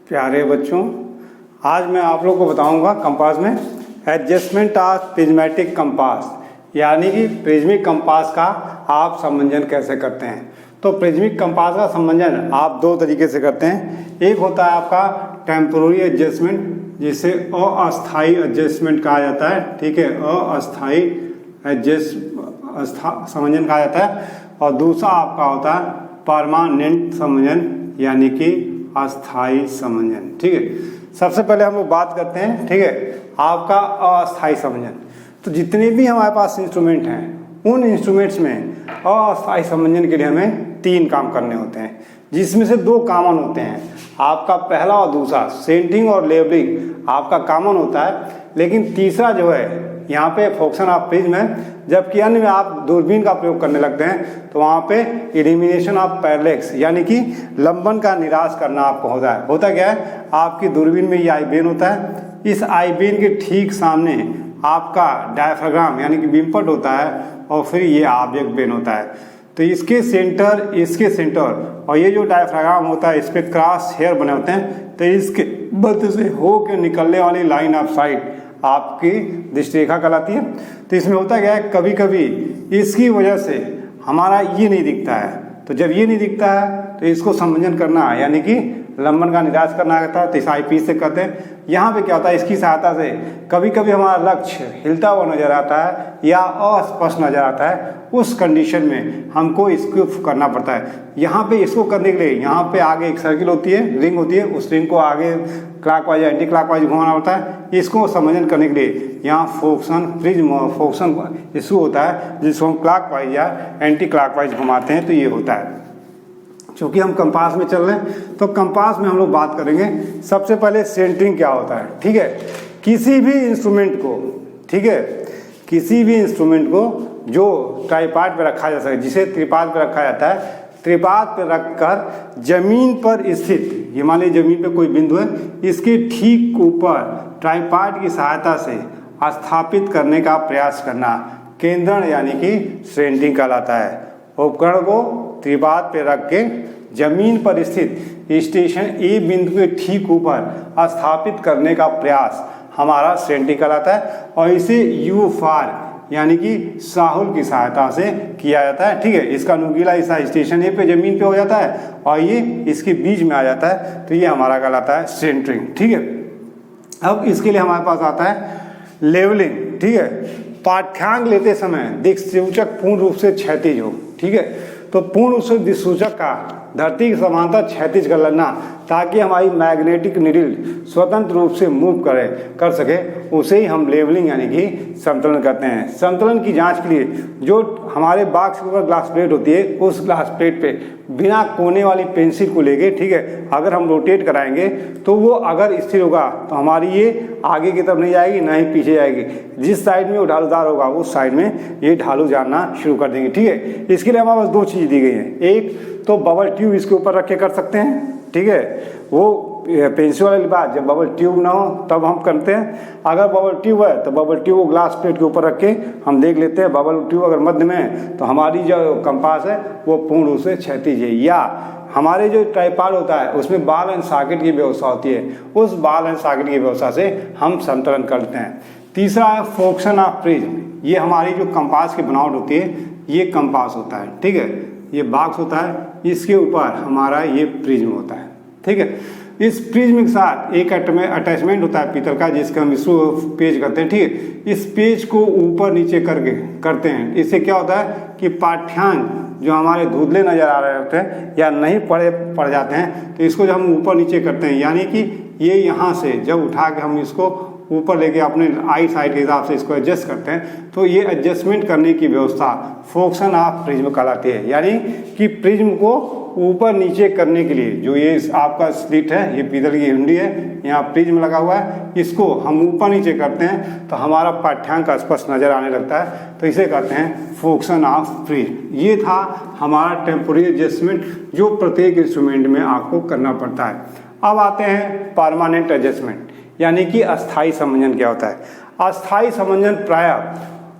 प्यारे बच्चों, आज मैं आप लोग को बताऊंगा कंपास में एडजस्टमेंट ऑफ प्रिज्मेटिक कंपास, यानी कि प्रिज्मिक कंपास का आप समंजन कैसे करते हैं। तो प्रिज्मिक कंपास का समंजन आप दो तरीके से करते हैं। एक होता है आपका टेम्पोररी एडजस्टमेंट, जिसे अस्थाई एडजस्टमेंट कहा जाता है। ठीक है, अस्थाई समंजन कहा जाता है। और दूसरा आपका होता है परमानेंट समंजन, यानी कि अस्थाई समंजन। ठीक है, सबसे पहले हम लोग बात करते हैं, ठीक है, आपका अस्थाई समंजन। तो जितने भी हमारे पास इंस्ट्रूमेंट हैं, उन इंस्ट्रूमेंट्स में अस्थाई समंजन के लिए हमें 3 काम करने होते हैं, जिसमें से 2 कॉमन होते हैं। आपका पहला और दूसरा सेंटरिंग और लेवलिंग आपका कॉमन होता है, लेकिन तीसरा जो है यहाँ पे फोकसन ऑफ प्रिज्म है। जबकि अन्य में आप दूरबीन का प्रयोग करने लगते हैं तो वहाँ पे इलिमिनेशन ऑफ पैरेलैक्स, यानी कि लंबन का निराश करना आपको होता है। होता क्या है, आपकी दूरबीन में ये आई बेन होता है, इस आई बेन के ठीक सामने आपका डायफ्राग्राम यानी कि बीमपट होता है, और फिर ये ऑब्जेक्ट बेन होता है। तो इसके सेंटर और ये जो डायफ्राग्राम होता है, इस पर क्रॉस हेयर बने होते हैं। तो इसके मध्य से हो के निकलने वाली लाइन ऑफ साइट आपकी दृष्टि रेखा कहलाती है। तो इसमें होता क्या है, कभी कभी इसकी वजह से हमारा ये नहीं दिखता है। तो जब ये नहीं दिखता है तो इसको समंजन करना, यानी कि लंबन का निराश करना रहता है। तो इस आई से करते हैं। यहाँ पे क्या होता है, इसकी सहायता से कभी कभी हमारा लक्ष्य हिलता हुआ नजर आता है या अस्पष्ट नजर आता है। उस कंडीशन में हमको इसको करना पड़ता है। यहाँ पे इसको करने के लिए यहाँ पे आगे एक सर्किल होती है, रिंग होती है, उस रिंग को आगे क्लॉकवाइज एंटी क्लॉकवाइज घुमाना होता है। इसको समंजन करने के लिए यहाँ फोकसन इशू होता है, जिसको हम क्लॉकवाइज या एंटी क्लॉकवाइज घुमाते हैं। तो ये होता है। चूँकि हम कंपास में चल रहे हैं तो कंपास में हम लोग बात करेंगे। सबसे पहले सेंटरिंग क्या होता है। ठीक है, किसी भी इंस्ट्रूमेंट को, ठीक है, किसी भी इंस्ट्रूमेंट को जो ट्राइपॉड पे रखा जा सके, जिसे त्रिपाद पे रखा जाता है, त्रिपाद पे रखकर जमीन पर स्थित, ये मान लीजिए जमीन पे कोई बिंदु है, इसके ठीक ऊपर ट्राइपॉड की सहायता से स्थापित करने का प्रयास करना केंद्रण यानी कि सेंटरिंग कहलाता है। उपकरण को त्रिपाद पे रख के जमीन पर स्थित स्टेशन ए बिंदु के ठीक ऊपर स्थापित करने का प्रयास हमारा सेंटरिंग कहलाता है। और इसे यू फार यानी कि साहुल की सहायता से किया जाता है। ठीक है, इसका नुकीला हिस्सा स्टेशन ए पे जमीन पे हो जाता है और ये इसके बीच में आ जाता है। तो ये हमारा कहलाता है सेंटरिंग। ठीक है, अब इसके लिए हमारे पास आता है लेवलिंग। ठीक है, पाठ्यांक लेते समय दिक्सूचक पूर्ण रूप से क्षैतिज हो। ठीक है, तो पूर्ण रूप से दिक्सूचक का धरती के समांतर क्षैतिज कर लेना, ताकि हमारी मैग्नेटिक नीडल स्वतंत्र रूप से मूव कर सके, उसे ही हम लेवलिंग यानी कि समतुलन करते हैं। समतुलन की जांच के लिए जो हमारे बॉक्स के ऊपर ग्लास प्लेट होती है, उस ग्लास प्लेट पे बिना कोने वाली पेंसिल को लेके, ठीक है, अगर हम रोटेट कराएंगे तो वो अगर स्थिर होगा तो हमारी ये आगे की तरफ नहीं जाएगी, ना ही पीछे जाएगी। जिस साइड में वो ढालूदार होगा उस साइड में ये ढालू जाना शुरू कर देंगे। ठीक है, इसके लिए हमारे पास 2 चीज़ दी गई हैं। एक तो बबल ट्यूब इसके ऊपर रख के कर सकते हैं। ठीक है, वो पेंसिल वाली बात, जब बबल ट्यूब ना हो तब हम करते हैं। अगर बबल ट्यूब है तो बबल ट्यूब को ग्लास प्लेट के ऊपर रख के हम देख लेते हैं। बबल ट्यूब अगर मध्य में है तो हमारी जो कंपास है वो पूर्ण रूप से क्षैतिज है। या हमारे जो ट्राइपॉड होता है उसमें बॉल एंड सॉकेट की व्यवस्था होती है, उस बॉल एंड सॉकेट की व्यवस्था से हम समतुलन करते हैं। तीसरा है फोकसन ऑफ प्रिज्म। ये हमारी जो कंपास की बनावट होती है, ये कंपास होता है। ठीक है, ये बॉक्स होता है, इसके ऊपर हमारा ये प्रिज्म होता है। ठीक है, इस प्रिज्म के साथ एक अटैचमेंट होता है पीतल का, जिसका हम इसको पेज करते हैं। ठीक है, इस पेज को ऊपर नीचे करके करते हैं। इससे क्या होता है कि पाठ्यांक जो हमारे धुंधले नजर आ रहे होते हैं या नहीं पड़ जाते हैं, तो इसको जब हम ऊपर नीचे करते हैं, यानी कि ये यहाँ से जब उठा के हम इसको ऊपर लेके अपने आई साइड के हिसाब से इसको एडजस्ट करते हैं, तो ये एडजस्टमेंट करने की व्यवस्था फोकसन ऑफ प्रिज्म कहलाती है। यानी कि प्रिज्म को ऊपर नीचे करने के लिए जो ये आपका स्लिट है, ये पीतल की हुंडी है, यहाँ प्रिज्म लगा हुआ है, इसको हम ऊपर नीचे करते हैं तो हमारा पाठ्यांक स्पष्ट नजर आने लगता है। तो इसे कहते हैं फोकसन ऑफ प्रिज्म। ये था हमारा टेम्पोररी एडजस्टमेंट जो प्रत्येक इंस्ट्रूमेंट में आपको करना पड़ता है। अब आते हैं परमानेंट एडजस्टमेंट, यानी कि अस्थाई समंजन क्या होता है। अस्थाई समंजन प्रायः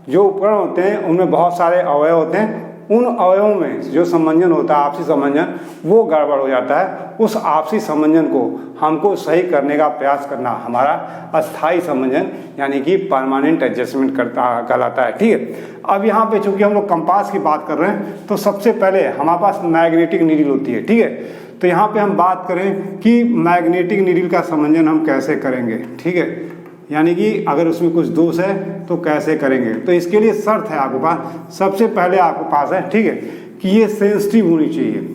जो उपकरण होते हैं उनमें बहुत सारे अवयव होते हैं, उन अवयवों में जो समंजन होता है, आपसी समंजन, वो गड़बड़ हो जाता है। उस आपसी समंजन को हमको सही करने का प्रयास करना हमारा अस्थाई समंजन यानी कि परमानेंट एडजस्टमेंट कहलाता है। ठीक है, अब यहाँ पे चूंकि हम लोग कंपास की बात कर रहे हैं तो सबसे पहले हमारे पास मैग्नेटिक नीडल होती है। ठीक है, तो यहाँ पे हम बात करें कि मैग्नेटिक नीडल का समंजन हम कैसे करेंगे। ठीक है, यानी कि अगर उसमें कुछ दोष है तो कैसे करेंगे। तो इसके लिए शर्त है आपके पास, सबसे पहले आपके पास है, ठीक है, कि ये सेंसिटिव होनी चाहिए।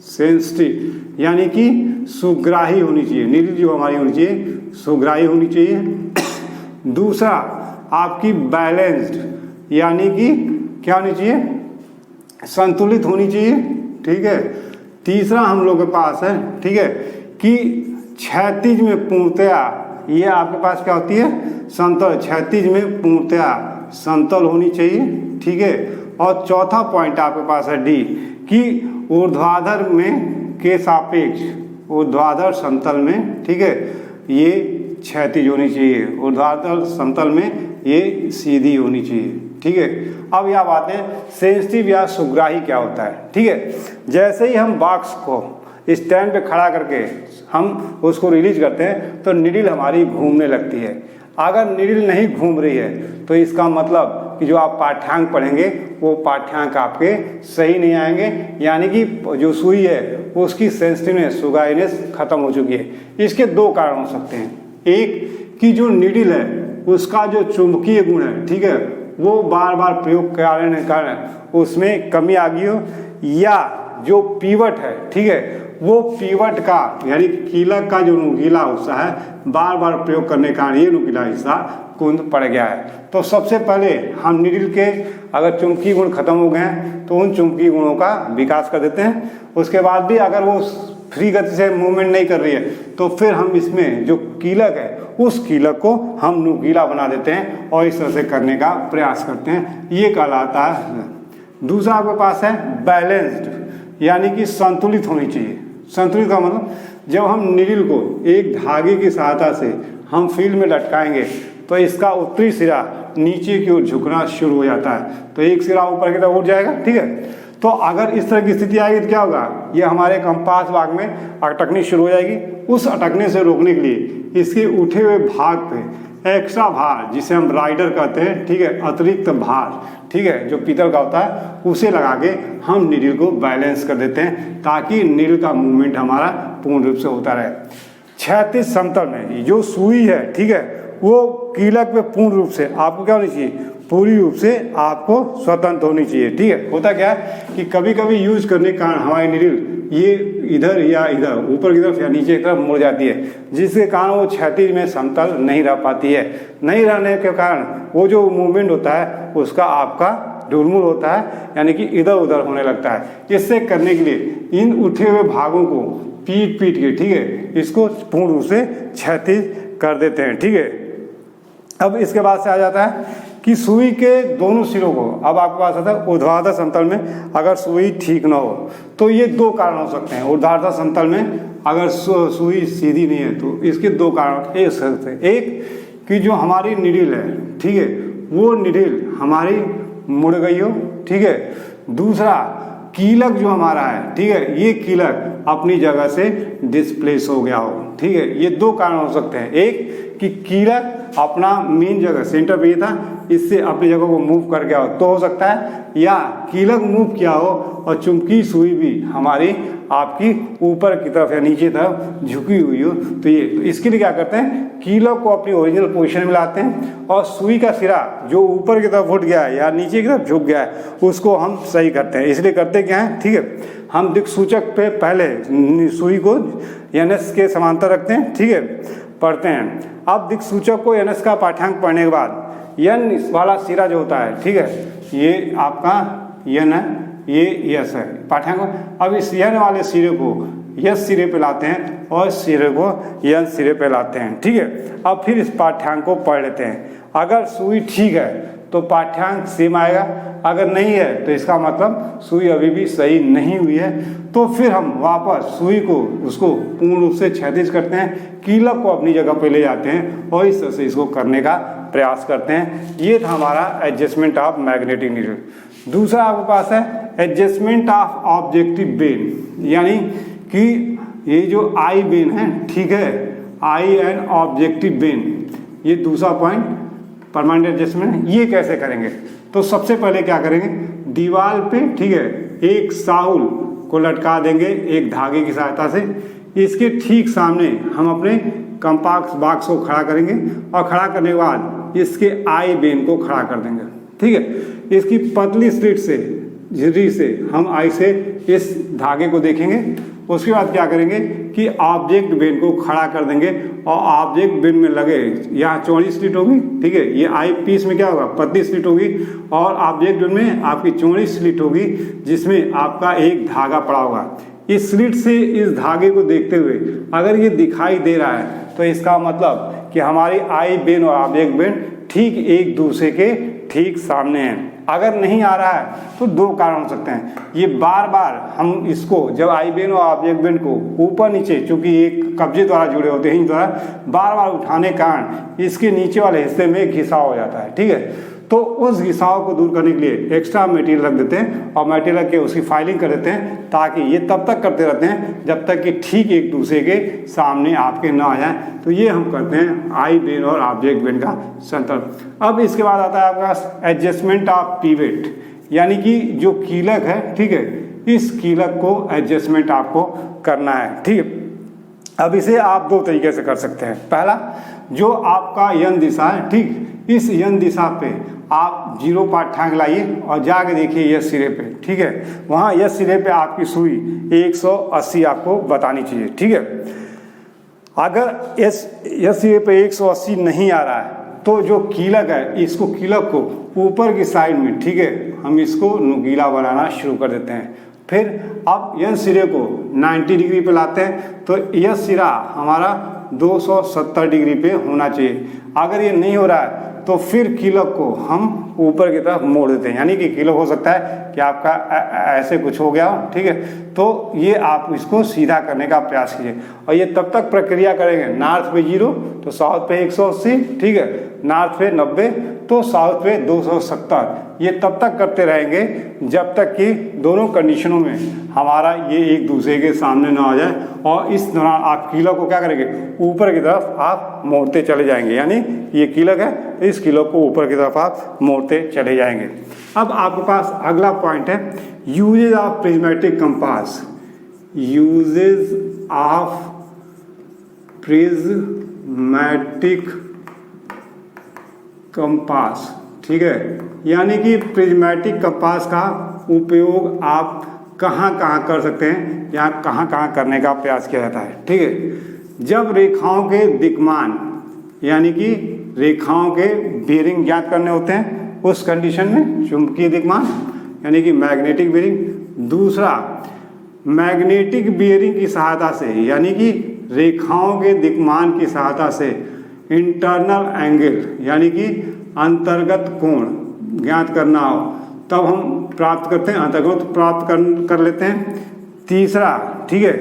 सेंसिटिव यानी कि सुग्राही होनी चाहिए, नीडल जो हमारी होनी चाहिए सुग्राही होनी चाहिए। दूसरा आपकी बैलेंस्ड यानी कि क्या होनी चाहिए, संतुलित होनी चाहिए। ठीक है, तीसरा हम लोग के पास है, ठीक है, कि क्षैतिज में पूर्णतया, ये आपके पास क्या होती है, समतल, क्षैतिज में पूर्णतया समतल होनी चाहिए। ठीक है, और चौथा पॉइंट आपके पास है डी, कि ऊर्ध्वाधर में के सापेक्ष, ऊर्ध्वाधर समतल में, ठीक है, ये क्षैतिज होनी चाहिए, ऊर्ध्वाधर समतल में ये सीधी होनी चाहिए। ठीक है, अब यह बात है सेंसिटिव या सुग्राही क्या होता है। ठीक है, जैसे ही हम बॉक्स को स्टैंड पे खड़ा करके हम उसको रिलीज करते हैं तो नीडल हमारी घूमने लगती है। अगर नीडल नहीं घूम रही है तो इसका मतलब कि जो आप पाठ्यांक पढ़ेंगे वो पाठ्यांक आपके सही नहीं आएंगे, यानी कि जो सुई है उसकी सेंसिटिवनेस, सुगाइनेस खत्म हो चुकी है। इसके दो कारण हो सकते हैं, एक कि जो नीडल है उसका जो चुंबकीय गुण है, ठीक है, वो बार बार प्रयोग करने के कारण उसमें कमी आ गई हो, या जो पीवट है, ठीक है, वो पीवट का यानी कीलक का जो नुकीला हिस्सा है बार बार प्रयोग करने के कारण ये नुकीला हिस्सा कुंद पड़ गया है। तो सबसे पहले हम नीडल के अगर चुंबकीय गुण खत्म हो गए हैं तो उन चुंबकीय गुणों का विकास कर देते हैं। उसके बाद भी अगर वो फ्री गति से मूवमेंट नहीं कर रही है तो फिर हम इसमें जो कीलक है उस कीलक को हम नुकीला बना देते हैं और इस तरह से करने का प्रयास करते हैं, ये कहलाता है। दूसरा आपके पास है बैलेंस्ड यानी कि संतुलित होनी चाहिए। संतुलित का मतलब जब हम नीडल को एक धागे की सहायता से हम फील्ड में लटकाएंगे तो इसका उत्तरी सिरा नीचे की ओर झुकना शुरू हो जाता है, तो एक सिरा ऊपर की तरफ उठ जाएगा। ठीक है, तो अगर इस तरह की स्थिति आएगी तो क्या होगा, ये हमारे कंपास भाग में अटकनी शुरू हो जाएगी। उस अटकने से रोकने के लिए इसके उठे हुए भाग पे एक्स्ट्रा भार, जिसे हम राइडर कहते हैं, ठीक है, अतिरिक्त भार, ठीक है, जो पीतल का होता है उसे लगा के हम नीडल को बैलेंस कर देते हैं ताकि नीडल का मूवमेंट हमारा पूर्ण रूप से होता रहे। क्षैतिज समतल में जो सुई है, ठीक है, वो कीलक पे पूर्ण रूप से आपको क्या होनी चाहिए, पूरी रूप से आपको स्वतंत्र होनी चाहिए। ठीक है, होता क्या है कि कभी कभी यूज करने के कारण हमारी नीडल ये इधर या इधर ऊपर की तरफ या नीचे की तरफ मुड़ जाती है, जिसके कारण वो क्षैतिज में समतल नहीं रह पाती है। नहीं रहने के कारण वो जो मूवमेंट होता है उसका आपका डुलमुल होता है, यानी कि इधर उधर होने लगता है। इससे करने के लिए इन उठे हुए भागों को पीट पीट के, ठीक है, इसको पूर्ण रूप से क्षैतिज कर देते हैं। ठीक है, अब इसके बाद से आ जाता है कि सुई के दोनों सिरों को, अब आपके पास आता है ऊर्ध्वाधर समतल में अगर सुई ठीक ना हो तो ये दो कारण हो सकते हैं। ऊर्ध्वाधर समतल में अगर सुई सीधी नहीं है तो इसके दो कारण एक सकते हैं। एक कि जो हमारी नीडल है, ठीक है, वो नीडल हमारी मुड़ गई हो। ठीक है, दूसरा कीलक जो हमारा है, ठीक है, ये कीलक अपनी जगह से डिस्प्लेस हो गया हो। ठीक है, ये दो कारण हो सकते हैं, एक कि कीलक अपना मेन जगह सेंटर पे था, इससे अपनी जगह को मूव कर गया हो तो हो सकता है, या कीलक मूव किया हो और चुंबकीय सुई भी हमारी आपकी ऊपर की तरफ या नीचे तरफ झुकी हुई हो। तो ये, तो इसके लिए क्या करते हैं, कीलक को अपनी ओरिजिनल पोजीशन में लाते हैं और सुई का सिरा जो ऊपर की तरफ उठ गया है या नीचे की तरफ झुक गया है उसको हम सही करते हैं। इसलिए करते क्या है, ठीक है, हम दिक्सूचक पे पहले सुई को एनएस के समांतर रखते हैं, ठीक है, पढ़ते हैं। अब दिक्सूचक को एनएस का पाठ्यांक पढ़ने के बाद एन वाला सिरा जो होता है, ठीक है, ये आपका एन है, ये यस है पाठ्यांक। अब इस एन वाले सिरे को यस सिरे पे लाते हैं और सिरे को एन सिरे पे लाते हैं। ठीक है, अब फिर इस पाठ्यांक को पढ़ लेते हैं। अगर सुई ठीक है तो पाठ्यांक सेम आएगा, अगर नहीं है तो इसका मतलब सुई अभी भी सही नहीं हुई है। तो फिर हम वापस सुई को उसको पूर्ण रूप से क्षैतिज करते हैं, कीलक को अपनी जगह पे ले जाते हैं और इस तरह से इसको करने का प्रयास करते हैं। ये था हमारा एडजस्टमेंट ऑफ मैग्नेटिक नीडल। दूसरा आपके पास है एडजस्टमेंट ऑफ ऑब्जेक्टिव बेन, यानी कि ये जो आई बेन है, ठीक है, आई एंड ऑब्जेक्टिव बेन, ये दूसरा पॉइंट परमानेंट एडजस्टमेंट। ये कैसे करेंगे? तो सबसे पहले क्या करेंगे, दीवार पे, ठीक है, एक साउल को लटका देंगे एक धागे की सहायता से। इसके ठीक सामने हम अपने कंपास बॉक्स को खड़ा करेंगे और खड़ा करने के बाद इसके आई बेन को खड़ा कर देंगे, ठीक है। इसकी पतली स्लिट से, झिर्री से हम आई से इस धागे को देखेंगे। उसके बाद क्या करेंगे कि ऑब्जेक्ट बेन को खड़ा कर देंगे और ऑब्जेक्ट बेन में लगे, यहाँ चौड़ी स्लिट होगी, ठीक है, ये आई पीस में क्या होगा, पतली स्लिट होगी, और ऑब्जेक्ट बेन में आपकी चौड़ी स्लिट होगी जिसमें आपका एक धागा पड़ा होगा। इस स्लिट से इस धागे को देखते हुए अगर ये दिखाई दे रहा है तो इसका मतलब कि हमारी आई बेन और ऑब्जेक्ट बेन ठीक एक दूसरे के ठीक सामने हैं। अगर नहीं आ रहा है तो दो कारण हो सकते हैं, ये बार बार हम इसको जब आई बेन और ऑब्जेक्ट बेन को ऊपर नीचे, चूंकि एक कब्जे द्वारा जुड़े होते हैं, द्वारा बार बार उठाने के कारण इसके नीचे वाले हिस्से में घिसाव हो जाता है, ठीक है। तो उस घिसाव को दूर करने के लिए एक्स्ट्रा मटेरियल रख देते हैं और मटेरियल रख के उसकी फाइलिंग कर देते हैं, ताकि ये तब तक करते रहते हैं जब तक कि ठीक एक दूसरे के सामने आपके ना आ जाए। तो ये हम करते हैं आई बेन और ऑब्जेक्ट बेन का संतुलन। अब इसके बाद आता है आपका एडजस्टमेंट ऑफ पिवट, यानी कि जो कीलक है, ठीक है, इस कीलक को एडजस्टमेंट आपको करना है, ठीक है। अब इसे आप दो तरीके से कर सकते हैं। पहला, जो आपका यन दिशा है, ठीक, इस यन दिशा पे आप 0 पार्ट ठांग लाइए और जाके देखिए यस सिरे पे, ठीक है, वहाँ यस सिरे पे आपकी सुई 180 आपको बतानी चाहिए, ठीक है। अगर यस सिरे पे 180 नहीं आ रहा है तो जो कीलक है, इसको कीलक को ऊपर की साइड में, ठीक है, हम इसको नुकीला बनाना शुरू कर देते हैं। फिर अब यह सिरे को 90 डिग्री पे लाते हैं, तो यह सिरा हमारा 270 डिग्री पे होना चाहिए। अगर ये नहीं हो रहा है तो फिर कीलक को हम ऊपर की तरफ मोड़ देते हैं, यानी कि कीलक हो सकता है कि आपका ऐसे कुछ हो गया हो, ठीक है, तो ये आप इसको सीधा करने का प्रयास कीजिए। और ये तब तक प्रक्रिया करेंगे, नॉर्थ पे 0 तो साउथ पे 180, ठीक है, नॉर्थ पे 90 तो साउथ पे 270, ये तब तक करते रहेंगे जब तक कि दोनों कंडीशनों में हमारा ये एक दूसरे के सामने ना आ जाए। और इस दौरान आप कीलक को क्या करेंगे, ऊपर की तरफ आप मोड़ते चले जाएंगे, यानी ये कीलक है, इस कीलक को ऊपर की तरफ आप मोड़ते चले जाएंगे। अब आपके पास अगला पॉइंट है uses of prismatic compass. Uses of prismatic compass, ठीक है, यानी कि प्रिज्मेटिक कंपास का उपयोग आप कहाँ कहाँ कर सकते हैं या कहाँ कहाँ करने का प्रयास किया जाता है, ठीक है। जब रेखाओं के दिक्मान, यानी कि रेखाओं के बेरिंग ज्ञात करने होते हैं, उस कंडीशन में चुंबकीय दिक्मान यानी कि मैग्नेटिक बेरिंग। दूसरा, मैग्नेटिक बेरिंग की सहायता से, यानी कि रेखाओं के दिक्मान की सहायता से इंटरनल एंगल, यानी कि अंतर्गत कोण ज्ञात करना हो, तब हम प्राप्त करते हैं, अंतर्गत प्राप्त कर लेते हैं। तीसरा, ठीक है,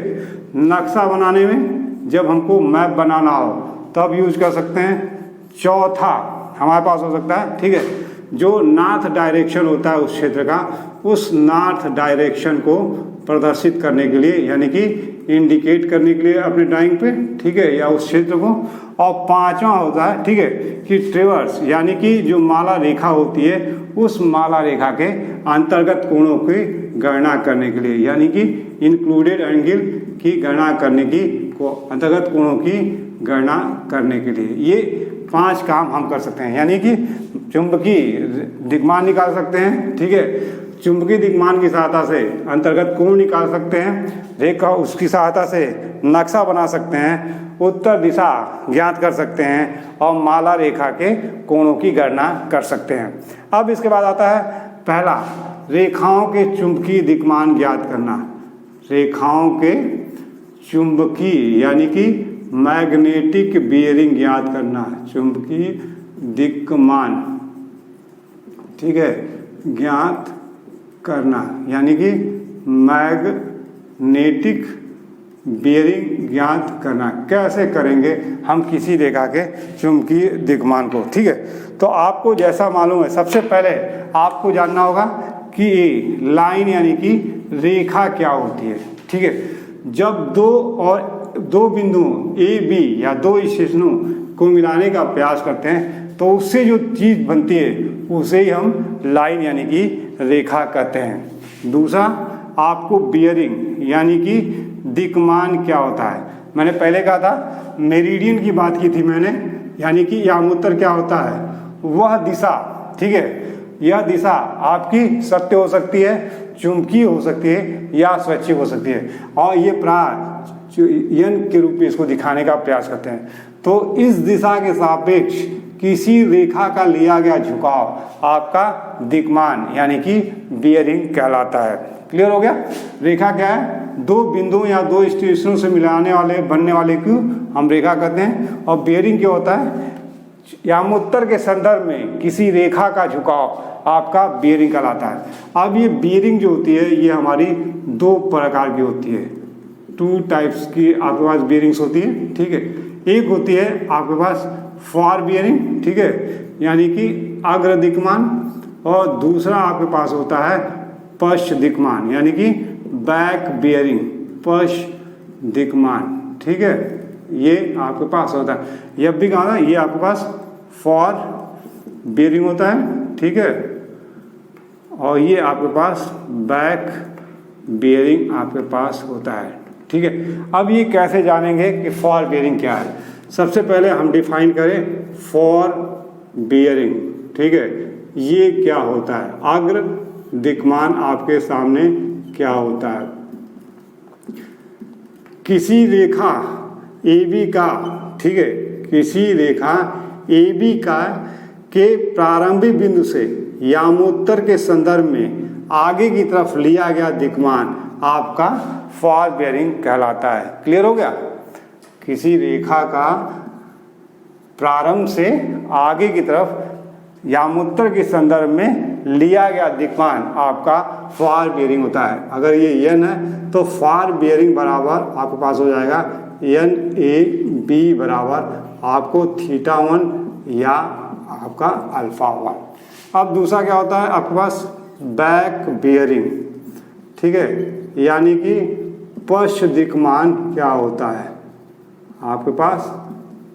नक्शा बनाने में जब हमको मैप बनाना हो तब यूज कर सकते हैं। चौथा हमारे पास हो सकता है, ठीक है, जो नॉर्थ डायरेक्शन होता है उस क्षेत्र का, उस नॉर्थ डायरेक्शन को प्रदर्शित करने के लिए, यानी कि इंडिकेट करने के लिए अपने ड्राइंग पे, ठीक है, या उस क्षेत्र को। और पांचवा होता है, ठीक है, कि ट्रेवर्स, यानी कि जो माला रेखा होती है उस माला रेखा के अंतर्गत कोणों की गणना करने के लिए, यानी कि इंक्लूडेड एंगल की गणना करने की, को अंतर्गत कोणों की गणना करने के लिए ये 5 काम हम कर सकते हैं। यानी कि चुंबकीय दिक्मान निकाल सकते हैं, ठीक है, चुंबकीय दिक्मान की सहायता से अंतर्गत कोण निकाल सकते हैं, रेखा उसकी सहायता से नक्शा बना सकते हैं, उत्तर दिशा ज्ञात कर सकते हैं और माला रेखा के कोणों की गणना कर सकते हैं। अब इसके बाद आता है पहला, रेखाओं के चुंबकीय दिक्मान ज्ञात करना। रेखाओं के चुंबकीय यानी कि मैग्नेटिक बेयरिंग ज्ञात करना, चुंबकीय दिक्मान, ठीक है, ज्ञात करना, यानी कि मैग्नेटिक बेयरिंग ज्ञात करना। कैसे करेंगे हम किसी रेखा के चुंबकीय दिक्मान को, ठीक है। तो आपको जैसा मालूम है, सबसे पहले आपको जानना होगा कि ए लाइन यानी कि रेखा क्या होती है। ठीक है, जब दो बिंदुओं ए बी या दो स्टेशनों को मिलाने का प्रयास करते हैं तो उससे जो चीज़ बनती है उसे ही हम लाइन यानी कि रेखा कहते हैं। दूसरा, आपको बियरिंग यानी कि दिक्मान क्या होता है। मैंने पहले कहा था मेरिडियन की बात की थी मैंने, यानी कि यामोत्तर क्या होता है, वह दिशा। ठीक है, यह दिशा आपकी सत्य हो सकती है, चुंबकीय हो सकती है या स्वैच्छिक हो सकती है, और ये प्राय यन के रूप में इसको दिखाने का प्रयास करते हैं। तो इस दिशा के सापेक्ष किसी रेखा का लिया गया झुकाव आपका दिक्मान यानी कि बियरिंग कहलाता है। क्लियर हो गया। रेखा क्या है, दो बिंदुओं या दो स्टेशनों से बनने वाले को हम रेखा कहते हैं। और बियरिंग क्या होता है, यामोत्तर के संदर्भ में किसी रेखा का झुकाव आपका बियरिंग कहलाता है। अब ये बियरिंग जो होती है ये हमारी दो प्रकार की होती है, 2 टाइप्स की आपके पास बियरिंग्स होती है। ठीक है, एक होती है आपके पास फॉर बियरिंग, ठीक है, यानी कि अग्र दिक्मान, और दूसरा आपके पास होता है पश्च दिक्मान यानी कि बैक बियरिंग, पश्च दिक्मान। ठीक है, ये आपके पास होता है। यह भी कहा था, ये आपके पास फॉर बियरिंग होता है। ठीक है, और ये आपके पास बैक बियरिंग आपके पास होता है। ठीक है, अब ये कैसे जानेंगे कि फॉर बियरिंग क्या है। सबसे पहले हम डिफाइन करें फॉर बियरिंग। ठीक है, ये क्या होता है, अग्र दिक्मान आपके सामने क्या होता है। किसी रेखा AB का, ठीक है, किसी रेखा AB का के प्रारंभिक बिंदु से यामोत्तर के संदर्भ में आगे की तरफ लिया गया दिक्मान आपका फॉर बियरिंग कहलाता है। क्लियर हो गया। किसी रेखा का प्रारंभ से आगे की तरफ यामोत्तर के संदर्भ में लिया गया दिक्मान आपका फॉर बियरिंग होता है। अगर ये n है तो फॉर बियरिंग बराबर आपके पास हो जाएगा NAB बराबर आपको θ1 या आपका α1। अब दूसरा क्या होता है आपके पास बैक बियरिंग। ठीक है, यानी कि पश्च दिक्मान क्या होता है, आपके पास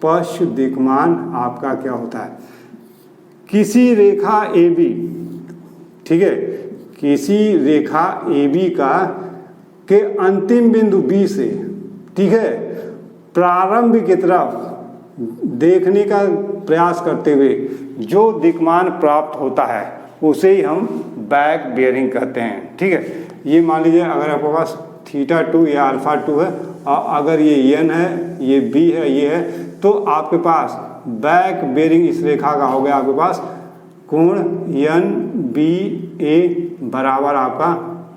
पश्च दिक्मान आपका क्या होता है। किसी रेखा AB, ठीक है, किसी रेखा AB का के अंतिम बिंदु B से, ठीक है, प्रारंभ की तरफ देखने का प्रयास करते हुए जो दिक्मान प्राप्त होता है उसे ही हम बैक बियरिंग कहते हैं। ठीक है, ये मान लीजिए अगर आपके पास θ2 या α2 है और अगर ये n है, ये B है, ये है, तो आपके पास बैक बियरिंग इस रेखा का हो गया आपके पास कोण NBA बराबर आपका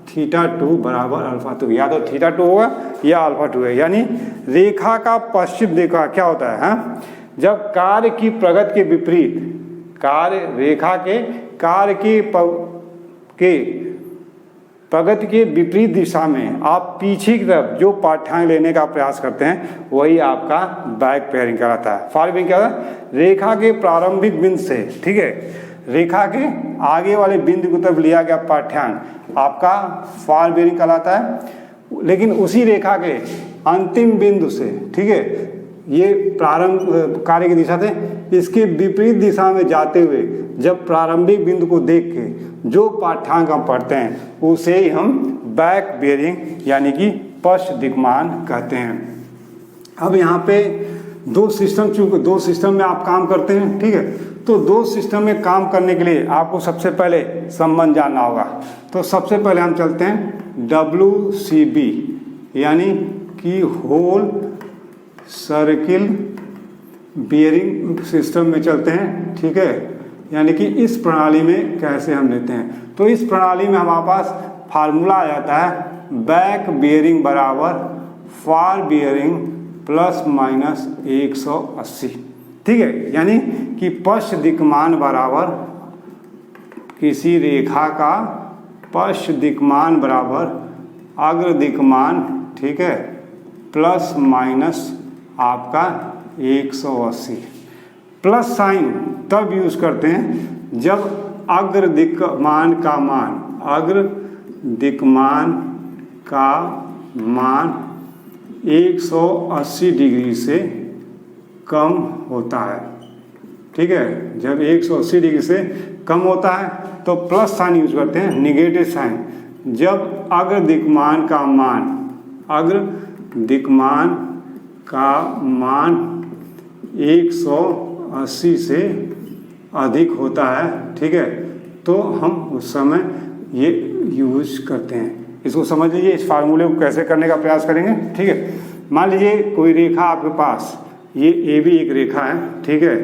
θ2 बराबर α2, या तो θ2 होगा या α2 है। यानी रेखा का पश्चिम रेखा क्या होता है, हाँ, जब कार्य की प्रगति के विपरीत, कार्य रेखा के कार्य के प्रगति के विपरीत दिशा में आप पीछे की तरफ जो पाठ्यांक लेने का प्रयास करते हैं वही आपका बैक बियरिंग कहलाता है। फॉर बियरिंग क्या होता है, रेखा के प्रारंभिक बिंदु से, ठीक है, रेखा के आगे वाले बिंदु की तरफ लिया गया पाठ्यांक आपका फॉर बियरिंग कहलाता है। लेकिन उसी रेखा के अंतिम बिंदु से, ठीक है, ये प्रारंभ कार्य की दिशा थे, इसके विपरीत दिशा में जाते हुए जब प्रारंभिक बिंदु को देख के जो पाठ्यांक हम पढ़ते हैं उसे ही हम बैक बियरिंग यानी कि पश्च दिक्मान कहते हैं। अब यहाँ पे दो सिस्टम में आप काम करते हैं, ठीक है, तो दो सिस्टम में काम करने के लिए आपको सबसे पहले संबंध जानना होगा। तो सबसे पहले हम चलते हैं WCB यानी कि होल सर्किल बियरिंग सिस्टम में चलते हैं। ठीक है, यानी कि इस प्रणाली में कैसे हम लेते हैं, तो इस प्रणाली में हमारे पास फार्मूला आ जाता है बैक बियरिंग बराबर फॉर बियरिंग प्लस माइनस 180। ठीक है, यानी कि पश्च दिक्मान बराबर किसी रेखा का पश्च दिक्मान बराबर अग्र दिक्मान, ठीक है, प्लस माइनस आपका 180। प्लस साइन तब यूज करते हैं जब अग्र दिक्मान का मान अग्र दिक्मान का मान 180 डिग्री से कम होता है। ठीक है, जब 180 डिग्री से कम होता है तो प्लस साइन यूज करते हैं, निगेटिव साइन। जब अग्र दिक्मान का मान 180 से अधिक होता है, ठीक है, तो हम उस समय ये यूज करते हैं। इसको समझ लीजिए, इस फार्मूले को कैसे करने का प्रयास करेंगे। ठीक है, मान लीजिए कोई रेखा आपके पास, ये ए बी एक रेखा है, ठीक है,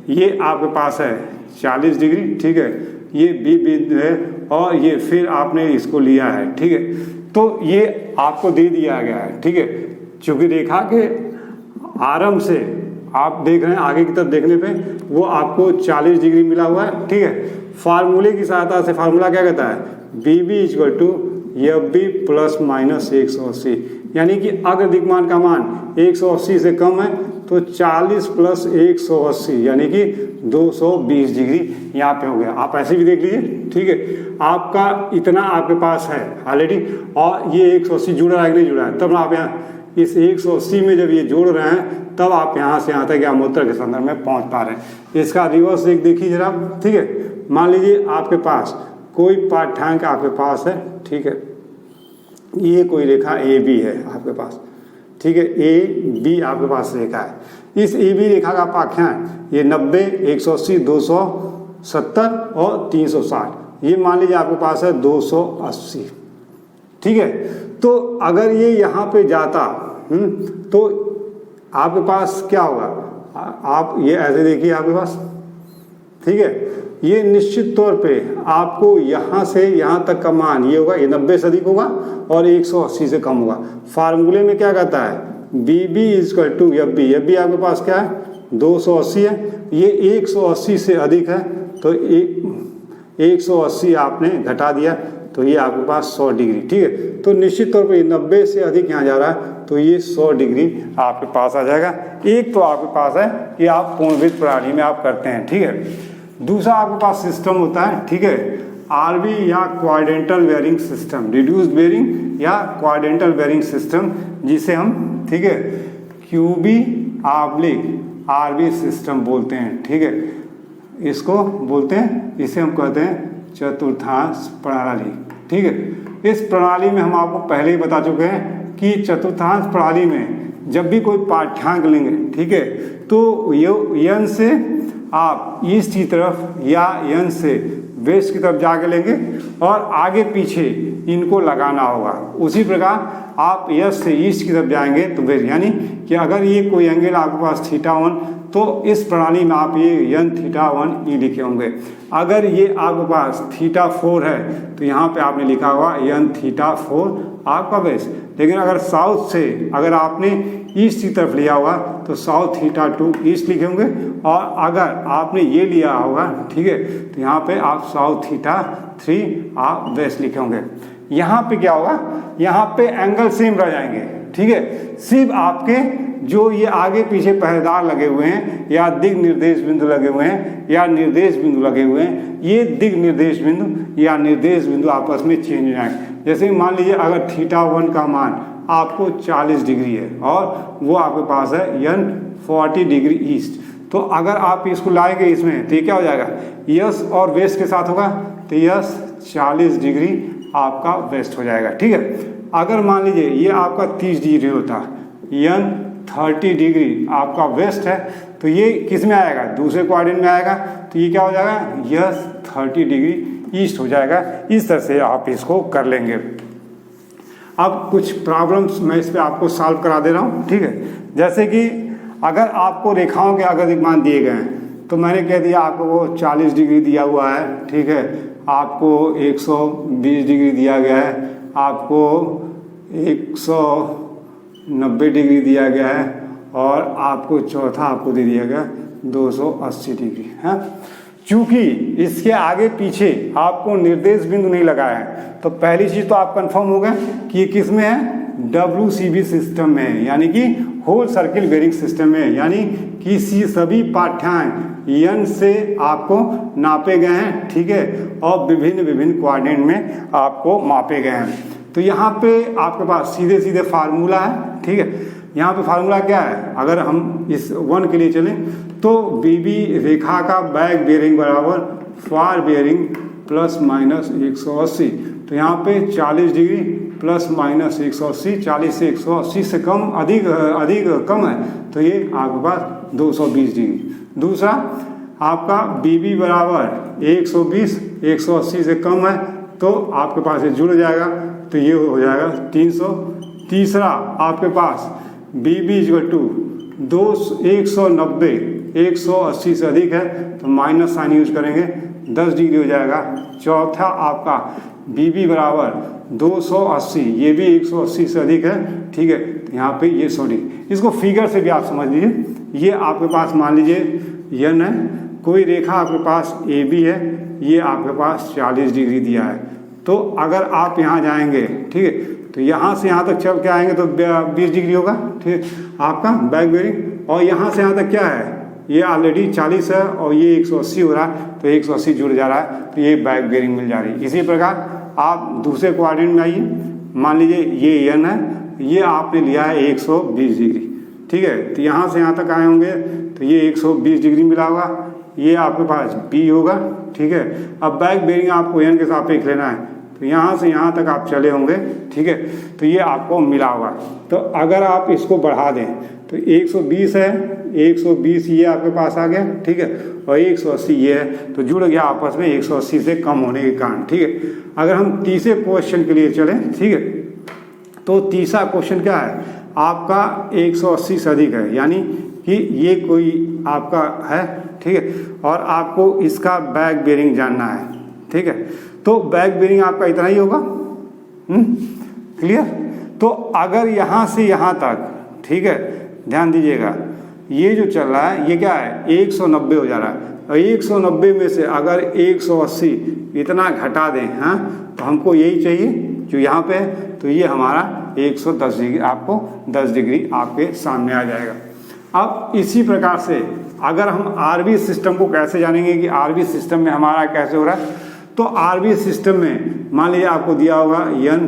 ये आपके पास है 40 डिग्री, ठीक है, ये बी बिंदु है और ये फिर आपने इसको लिया है, ठीक है, तो ये आपको दे दिया गया है। ठीक है, चूंकि रेखा के आरंभ से आप देख रहे हैं आगे की तरफ देखने पे वो आपको 40 डिग्री मिला हुआ है। ठीक है, फार्मूले की सहायता से फार्मूला क्या कहता है, B B equal to F B plus minus 180, यानी कि अग्र दिक्मान का मान 180 से कम है तो 40 प्लस 180 यानी कि 220 डिग्री यहाँ पे हो गया। आप ऐसे भी देख लीजिए। ठीक है, आपका इतना आपके पास है ऑलरेडी और ये 180 जुड़ा है कि नहीं जुड़ा है, तब आप यहाँ इस 180 में जब ये जोड़ रहे हैं तब आप यहाँ से यहाँ तक अमोत्तर के संदर्भ में पहुँच पा रहे हैं। इसका रिवर्स एक देखिए जरा। ठीक है, मान लीजिए आपके पास कोई पाठ्यांक आपके पास है, ठीक है, ये कोई रेखा ए बी है आपके पास, ठीक है, ए बी आपके पास रेखा है। इस ए बी रेखा का पाठ्यांक ये 90, 180, 270 और 360, ये मान लीजिए आपके पास है 280। ठीक है, तो अगर ये यहाँ पे जाता तो आपके पास क्या होगा, आप ये ऐसे देखिए आपके पास, ठीक है, ये निश्चित तौर पे आपको यहाँ से यहाँ तक का मान ये होगा, ये 90 से अधिक होगा और 180 से कम होगा। फार्मूले में क्या कहता है, B B is equal to F B, F B आपके पास क्या है 280 है, ये 180 से अधिक है तो 180 आपने घटा दिया तो ये आपके पास 100 डिग्री। ठीक है, तो निश्चित तौर पे 90 से अधिक यहाँ जा रहा है तो ये 100 डिग्री आपके पास आ जाएगा। एक तो आपके पास है कि आप पूर्णवृत्त प्रणाली में आप करते हैं। ठीक है, दूसरा आपके पास सिस्टम होता है, ठीक है, आरबी या quadrantal bearing system, reduced bearing या क्वाड्रेंटल बेयरिंग सिस्टम, जिसे हम, ठीक है, क्यूबी आब्लिक आरबी सिस्टम बोलते हैं। ठीक है, इसको बोलते हैं, इसे हम कहते हैं चतुर्थांश प्रणाली। ठीक है, इस प्रणाली में हम आपको पहले ही बता चुके हैं कि चतुर्थांश प्रणाली में जब भी कोई पाठ्यांक लेंगे, ठीक है, तो यन से आप ईस्ट की तरफ या यन से वेस्ट की तरफ जाके लेंगे और आगे पीछे इनको लगाना होगा। उसी प्रकार आप यस से ईस्ट की तरफ जाएंगे तो वेस्ट, यानी कि अगर ये कोई एंगल आपके पास θ1 तो इस प्रणाली में आप ये यन θ1 ई लिखे होंगे। अगर ये आपके पास θ4 है तो यहाँ पे आपने लिखा होगा यन θ4 आपका वेस्ट। लेकिन अगर साउथ से अगर आपने ईस्ट की तरफ लिया होगा तो साउथ θ2 ईस्ट लिखे होंगे, और अगर आपने ये लिया होगा, ठीक है, तो यहाँ पे आप साउथ θ3 आप वेस्ट लिखे होंगे। यहाँ पे क्या होगा, यहाँ पे एंगल सेम रह जाएंगे। ठीक है, सिर्फ आपके जो ये आगे पीछे पहरेदार लगे हुए हैं या दिग निर्देश बिंदु लगे हुए हैं या निर्देश बिंदु लगे हुए हैं, ये दिग निर्देश बिंदु या निर्देश बिंदु आपस में चेंज हो जाएंगे। जैसे मान लीजिए अगर θ1 का मान आपको 40 डिग्री है और वो आपके पास है यन 40 डिग्री ईस्ट, तो अगर आप इसको लाएंगे इसमें तो ये क्या हो जाएगा, यस और वेस्ट के साथ होगा तो यस 40 डिग्री आपका वेस्ट हो जाएगा। ठीक है, अगर मान लीजिए ये आपका 30 डिग्री होता, यन 30 डिग्री आपका वेस्ट है, तो ये किस में आएगा, दूसरे क्वाड्रेंट में आएगा, तो ये क्या हो जाएगा, यस 30 डिग्री ईस्ट हो जाएगा। इस तरह से आप इसको कर लेंगे। अब कुछ प्रॉब्लम्स मैं इस पर आपको सॉल्व करा दे रहा हूँ। ठीक है, जैसे कि अगर आपको रेखाओं के अगर मान दिए गए हैं तो मैंने कह दिया आपको वो 40 डिग्री दिया हुआ है, ठीक है, आपको 120 डिग्री दिया गया है, आपको 190 डिग्री दिया गया है और आपको चौथा आपको दे दिया गया 280 डिग्री है। चूंकि इसके आगे पीछे आपको निर्देश बिंदु नहीं लगाया है तो पहली चीज तो आप कंफर्म हो गए कि ये किस में है, WCB सिस्टम में है, यानी कि होल सर्किल बेरिंग सिस्टम में, यानी किसी सभी पाठ्यांक n से आपको नापे गए हैं, ठीक है, और विभिन्न विभिन्न कोऑर्डिनेट में आपको मापे गए हैं। तो यहाँ पे आपके पास सीधे सीधे फार्मूला है, ठीक है। यहाँ पे फार्मूला क्या है, अगर हम इस 1 के लिए चलें तो BB रेखा का बैक बेयरिंग बराबर फॉर बेयरिंग प्लस माइनस 180। तो यहाँ पे 40 डिग्री प्लस माइनस 180, 40 से 180 से कम अधिक कम है तो ये आपके पास 220 डिग्री। दूसरा आपका BB बराबर 120, 180 से कम है तो आपके पास ये जुड़ जाएगा, तो ये हो जाएगा 300। तीसरा आपके पास BB इक्वल टू 190, 180 से अधिक है तो माइनस साइन यूज करेंगे, 10 डिग्री हो जाएगा। चौथा आपका BB बराबर 280, ये भी 180 से अधिक है, ठीक है, तो यहाँ पे ये 100 डिग्री। इसको फिगर से भी आप समझ लीजिए, ये आपके पास मान लीजिए n है, कोई रेखा आपके पास AB है, ये आपके पास 40 डिग्री दिया है। तो अगर आप यहाँ जाएंगे, ठीक है, तो यहाँ से यहाँ तक चल के आएंगे तो 20 डिग्री होगा, ठीक है, आपका बैक बेयरिंग। और यहाँ से यहाँ तक क्या है, ये ऑलरेडी 40 है और ये 180 हो रहा है तो 180 जुड़ जा रहा है, तो ये बैक बेयरिंग मिल जा रही है। इसी प्रकार आप दूसरे कोऑर्डिनेट में आइए, मान लीजिए ये n है, ये आपने लिया है 120 डिग्री, ठीक है, तो यहाँ से यहाँ तक आए होंगे तो ये 120 डिग्री मिला होगा, ये आपके पास B होगा, ठीक है। अब बैक बेयरिंग आपको n के सापेक्ष लेना है तो यहाँ से यहाँ तक आप चले होंगे, ठीक है, तो ये आपको मिला होगा। तो अगर आप इसको बढ़ा दें तो 120 है, 120 ये आपके पास आ गया, ठीक है, और 180 ये है, तो जुड़ गया आपस में 180 से कम होने के कारण, ठीक है। अगर हम तीसरे क्वेश्चन के लिए चलें, ठीक है, तो तीसरा क्वेश्चन क्या है, आपका 180 से अधिक है, यानी कि ये कोई आपका है, ठीक है, और आपको इसका बैक बेयरिंग जानना है, ठीक है। तो बैक बेयरिंग आपका इतना ही होगा, क्लियर। तो अगर यहाँ से यहाँ तक, ठीक है, ध्यान दीजिएगा, ये जो चल रहा है ये क्या है, 190 हो जा रहा है, और 190 में से अगर 180 इतना घटा दें, हाँ, तो हमको यही चाहिए जो यहाँ पे है, तो ये हमारा 110 डिग्री, आपको 10 डिग्री आपके सामने आ जाएगा। अब इसी प्रकार से अगर हम RB सिस्टम को कैसे जानेंगे कि RB सिस्टम में हमारा कैसे हो रहा है, तो RB सिस्टम में मान लीजिए आपको दिया होगा n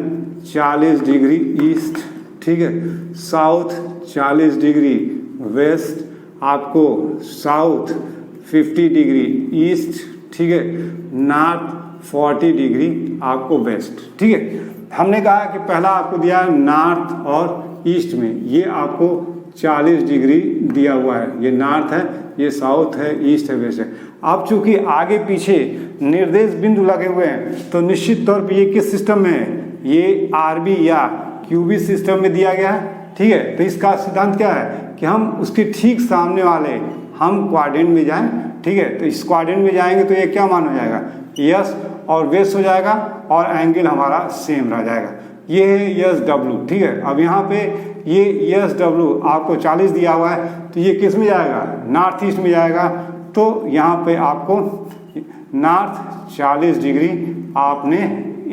40 डिग्री ईस्ट, ठीक है, साउथ 40 डिग्री वेस्ट, आपको साउथ 50 डिग्री ईस्ट, ठीक है, नॉर्थ 40 डिग्री आपको वेस्ट, ठीक है। हमने कहा कि पहला आपको दिया नॉर्थ और ईस्ट में, ये आपको 40 डिग्री दिया हुआ है, ये नॉर्थ है, ये साउथ है, ईस्ट है, वेस्ट है। अब चूंकि आगे पीछे निर्देश बिंदु लगे हुए हैं तो निश्चित तौर पे ये किस सिस्टम में है, ये RB या QB सिस्टम में दिया गया है, ठीक है। तो इसका सिद्धांत क्या है कि हम उसके ठीक सामने वाले हम क्वाड्रेंट में जाएं, ठीक है, तो इस क्वाड्रेंट में जाएंगे तो ये क्या मान हो जाएगा, यस और वेस्ट हो जाएगा और एंगल हमारा सेम रह जाएगा, ये है SW, ठीक है। अब यहाँ पे ये SW आपको 40 दिया हुआ है तो ये किस में जाएगा, नॉर्थ ईस्ट में जाएगा, तो यहाँ पे आपको नॉर्थ 40 डिग्री आपने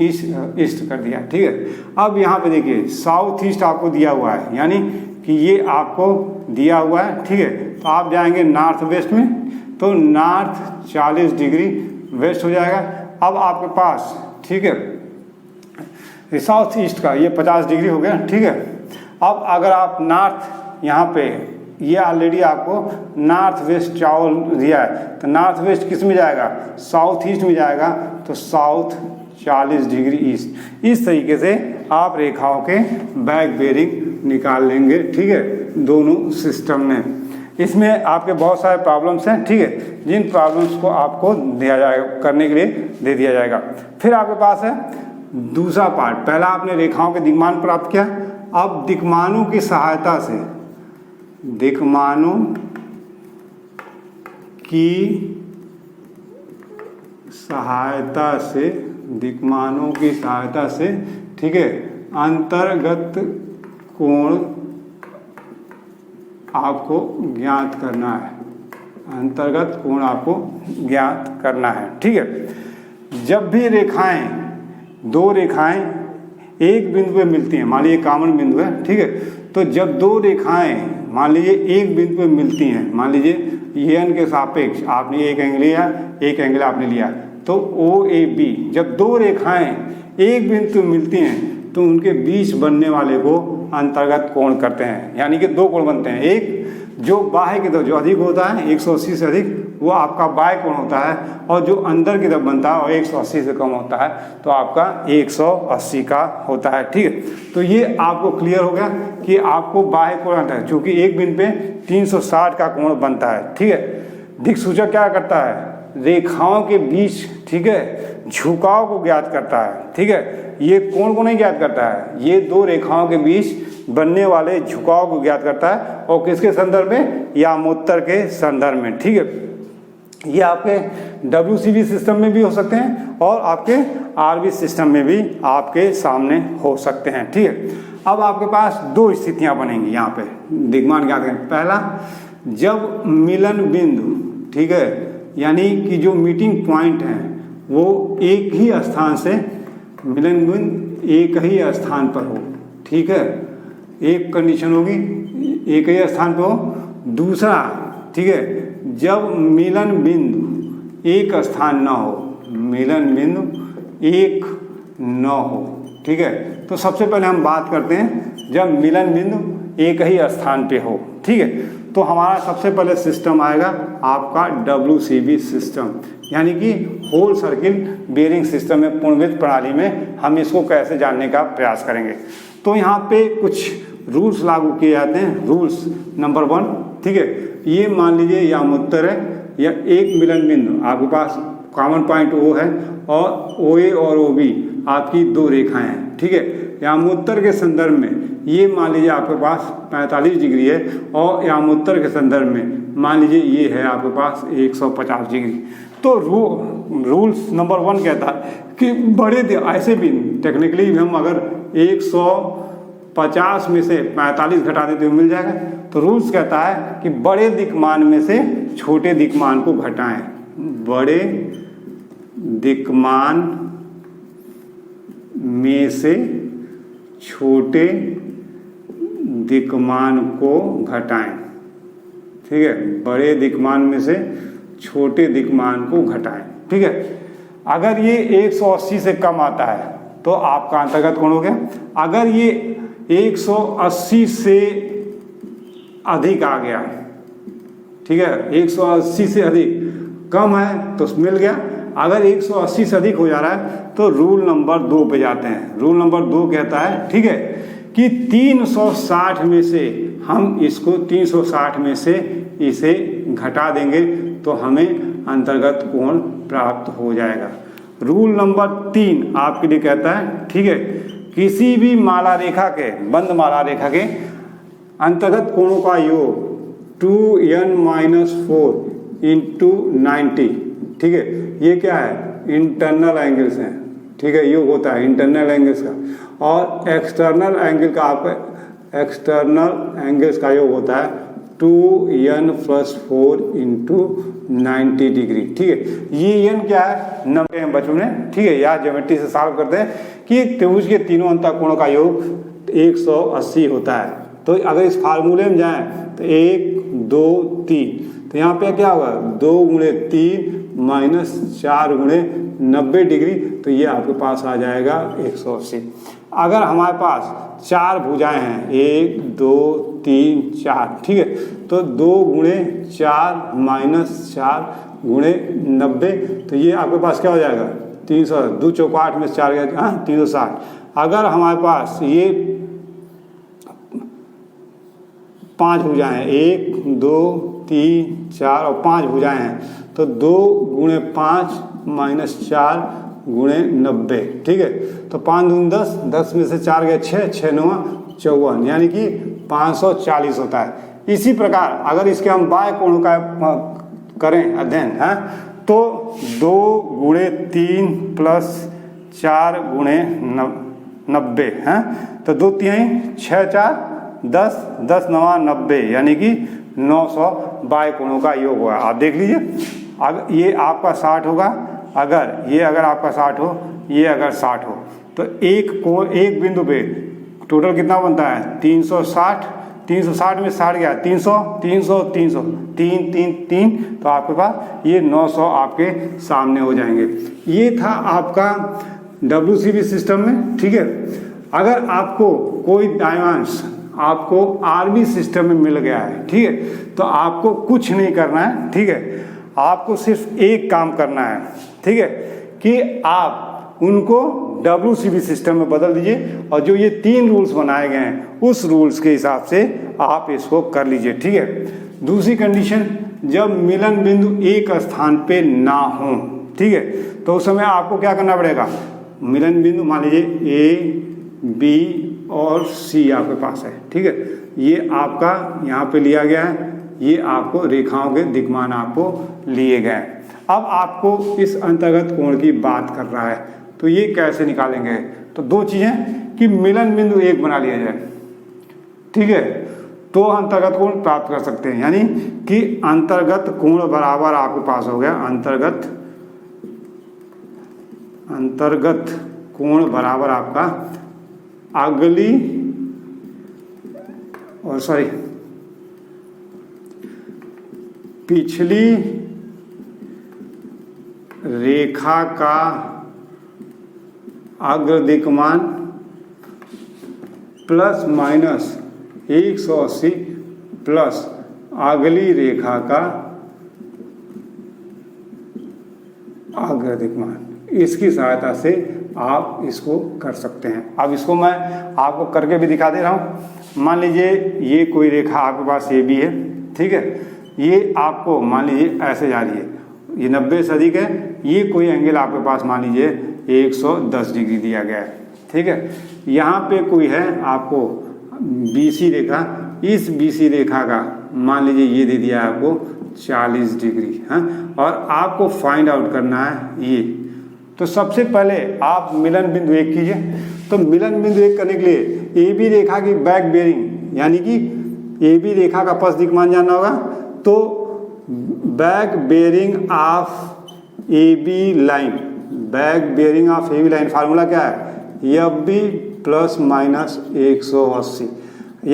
ईस्ट कर दिया, ठीक है। अब यहाँ पे देखिए साउथ ईस्ट आपको दिया हुआ है, यानी कि ये आपको दिया हुआ है, ठीक है, तो आप जाएंगे नॉर्थ वेस्ट में, तो नॉर्थ 40 डिग्री वेस्ट हो जाएगा। अब आपके पास, ठीक है, साउथ ईस्ट का ये 50 डिग्री हो गया, ठीक है। अब अगर आप नॉर्थ यहाँ पे ये ऑलरेडी आपको नॉर्थ वेस्ट चावल दिया है, तो नॉर्थ वेस्ट किस में जाएगा, साउथ ईस्ट में जाएगा, तो साउथ 40 डिग्री ईस्ट। इस तरीके से आप रेखाओं के बैक बेयरिंग निकाल लेंगे, ठीक है, दोनों सिस्टम में। इसमें आपके बहुत सारे प्रॉब्लम्स हैं, ठीक है, जिन प्रॉब्लम्स को आपको दिया जाएगा, करने के लिए दे दिया जाएगा। फिर आपके पास है दूसरा पार्ट, पहला आपने रेखाओं के दिक्मान प्राप्त किया, अब दिक्मानों की सहायता से, दिक्मानों की सहायता से, ठीक है, अंतर्गत कोण आपको ज्ञात करना है, अंतर्गत कोण आपको ज्ञात करना है, ठीक है। जब भी रेखाएं, दो रेखाएं एक बिंदु पे मिलती हैं, मान लीजिए कॉमन बिंदु है, ठीक है, तो जब दो रेखाएं मान लीजिए एक बिंदु पे मिलती हैं, मान लीजिए एन के सापेक्ष आपने एक एंगल लिया, एक एंगल आपने लिया, तो ओ ए बी जब दो रेखाएं एक बिंदु पे मिलती हैं तो उनके बीच बनने वाले को अंतर्गत कोण करते हैं, यानी कि दो कोण बनते हैं। एक जो बाह्य की तरफ जो अधिक होता है 180 से अधिक, वो आपका बाह्य कोण होता है, और जो अंदर की तरफ बनता है और 180 से कम होता है तो आपका 180 का होता है। ठीक है, तो ये आपको क्लियर हो गया कि आपको बाह्य कोण आता है, चूंकि एक बिंदु पे 360 का कोण बनता है। ठीक है, दिक्सूचक क्या करता है, रेखाओं के बीच, ठीक है, झुकाव को ज्ञात करता है। ठीक है, ये कोण को नहीं ज्ञात करता है, ये दो रेखाओं के बीच बनने वाले झुकाव को ज्ञात करता है, और किसके संदर्भ में, यामोत्तर के संदर्भ में। ठीक है, ये आपके WCB सिस्टम में भी हो सकते हैं और आपके RV सिस्टम में भी आपके सामने हो सकते हैं। ठीक है, अब आपके पास दो स्थितियां बनेंगी यहाँ पे दिग्मान ज्ञात करें। पहला, जब मिलन बिंदु, ठीक है, यानी कि जो मीटिंग पॉइंट है वो एक ही स्थान से, मिलन बिंदु एक ही स्थान पर हो। ठीक है, एक कंडीशन होगी, एक ही स्थान पर हो। दूसरा, ठीक है, जब मिलन बिंदु एक स्थान न हो, मिलन बिंदु एक न हो। ठीक है, तो सबसे पहले हम बात करते हैं जब मिलन बिंदु एक ही स्थान पे हो। ठीक है, तो हमारा सबसे पहले सिस्टम आएगा आपका WCB सिस्टम, यानी कि होल सर्किल बेरिंग सिस्टम में, पूर्णवृत्त प्रणाली में हम इसको कैसे जानने का प्रयास करेंगे। तो यहाँ पे कुछ रूल्स लागू किए जाते हैं। रूल्स नंबर 1, ठीक है, ये मान लीजिए यामोत्तर है, या एक मिलन बिंदु आपके पास कॉमन पॉइंट O है और OA और OB आपकी दो रेखाएं हैं। ठीक है, यामोत्तर के संदर्भ में ये मान लीजिए आपके पास 45 डिग्री है, और यामोत्तर के संदर्भ में मान लीजिए ये है आपके पास 150 डिग्री। तो रूल्स नंबर 1 कहता है कि बड़े ऐसे भी टेक्निकली हम अगर 150 में से 45 घटा देते तो मिल जाएगा। तो रूल्स कहता है कि बड़े दिक्मान में से छोटे दिक्मान को घटाएं, बड़े दिक्मान में से छोटे दिक्मान को घटाएं। ठीक है, बड़े दिक्मान में से छोटे दिक्मान को घटाएं। ठीक है, अगर ये 180 से कम आता है तो आपका अंतर्गत कोण हो गया। अगर ये 180 से अधिक आ गया, ठीक है, 180 से अधिक, कम है तो मिल गया। अगर 180 से अधिक हो जा रहा है तो रूल नंबर 2 पे जाते हैं। रूल नंबर 2 कहता है, ठीक है, कि 360 में से हम इसको 360 में से इसे घटा देंगे तो हमें अंतर्गत कोण प्राप्त हो जाएगा। रूल नंबर 3 आपके लिए कहता है, ठीक है, किसी भी माला रेखा के, बंद माला रेखा के अंतर्गत कोणों का योग 2n-4 इंटू 90। ठीक है, ये क्या है, इंटरनल एंगल्स हैं। ठीक है, योग होता है इंटरनल एंगल्स का, और एक्सटर्नल एंगल का, आपका एक्सटर्नल एंगल्स का योग होता है 2n+4 इंटू 90 डिग्री। ठीक है, ये n क्या है, 90 हैं बच्चों ने। ठीक है, या ज्योमेट्री से सॉल्व करते हैं कि त्रिभुज के तीनों अंतःकोणों का योग 180 होता है। तो अगर इस फार्मूले में जाएं तो 1, 2, 3, तो यहाँ पे क्या होगा, 2 × 3 - 4 × 90 डिग्री, तो ये आपके पास आ जाएगा 180। अगर हमारे पास 4 भुजाएं हैं, 1, 2, 3, 4, ठीक है, तो 2 × 4 - 4 × 90, तो ये आपके पास क्या हो जाएगा, 300, 2 × 4 = 8 में 4 गया, हाँ 360। अगर हमारे पास ये 5 भुजाएं हैं, 1, 2, 3, 4 और 5 भुजाएं हैं, तो 2 × 5 - 4 × 90। ठीक है, तो 5 दूनी 10, 10 में से 4 गया 6, 6 × 9 = 54, यानी कि 540 होता है। इसी प्रकार अगर इसके हम बाह्य कोणों का करें अध्ययन, है, तो 2 × 3 + 4 × 90 है, तो 2 × 6 = 4, 10, 10 × 9 = 90, यानी कि 900 बाह्य कोणों का योग हुआ। आप देख लीजिए, अगर ये आपका 60 होगा, अगर आपका 60 हो, ये अगर 60 हो, तो एक बिंदु पे टोटल कितना बनता है, 360 360 में 60 गया 300 300 300 3 3 3, तो आपके पास ये 900 आपके सामने हो जाएंगे। ये था आपका WCB सिस्टम में, ठीक है। अगर आपको कोई डायमेंश आपको RB सिस्टम में मिल गया है, ठीक है, तो आपको कुछ नहीं करना है, ठीक है। आपको सिर्फ एक काम करना है, ठीक है, कि आप उनको WCB सिस्टम में बदल दीजिए और जो ये 3 रूल्स बनाए गए हैं उस रूल्स के हिसाब से आप इसको कर लीजिए, ठीक है। दूसरी कंडीशन, जब मिलन बिंदु एक स्थान पे ना हो, ठीक है, तो उस समय आपको क्या करना पड़ेगा, मिलन बिंदु मान लीजिए A B और C आपके पास है, ठीक है, ये आपका यहाँ पे लिया गया है, ये आपको रेखाओं के दिक्मान आपको लिए गए हैं। अब आपको इस अंतर्गत कोण की बात कर रहा है, तो ये कैसे निकालेंगे, तो 2 चीज़ें कि मिलन बिंदु एक बना लिया जाए, ठीक है, तो अंतर्गत कोण प्राप्त कर सकते हैं। यानी कि अंतर्गत कोण बराबर आपके पास हो गया अंतर्गत कोण बराबर आपका अगली और पिछली रेखा का अग्रदिक्मान प्लस माइनस 180 प्लस अगली रेखा का अग्रदिक्मान, इसकी सहायता से आप इसको कर सकते हैं। अब इसको मैं आपको करके भी दिखा दे रहा हूँ। मान लीजिए ये कोई रेखा आपके पास AB है, ठीक है, ये आपको मान लीजिए ऐसे जा रही है, ये 90 से अधिक है, ये कोई एंगल आपके पास मान लीजिए 110 डिग्री दिया गया है, ठीक है। यहाँ पे कोई है आपको BC रेखा, इस BC रेखा का मान लीजिए ये दे दिया है आपको 40 डिग्री, हाँ, और आपको फाइंड आउट करना है ये। तो सबसे पहले आप मिलन बिंदु एक कीजिए। तो मिलन बिंदु एक करने के लिए AB रेखा की बैक बेरिंग, यानी कि AB रेखा का पथ दिक्मान जानना होगा, तो back bearing of AB line, back bearing of AB line formula क्या है, FB प्लस माइनस 180।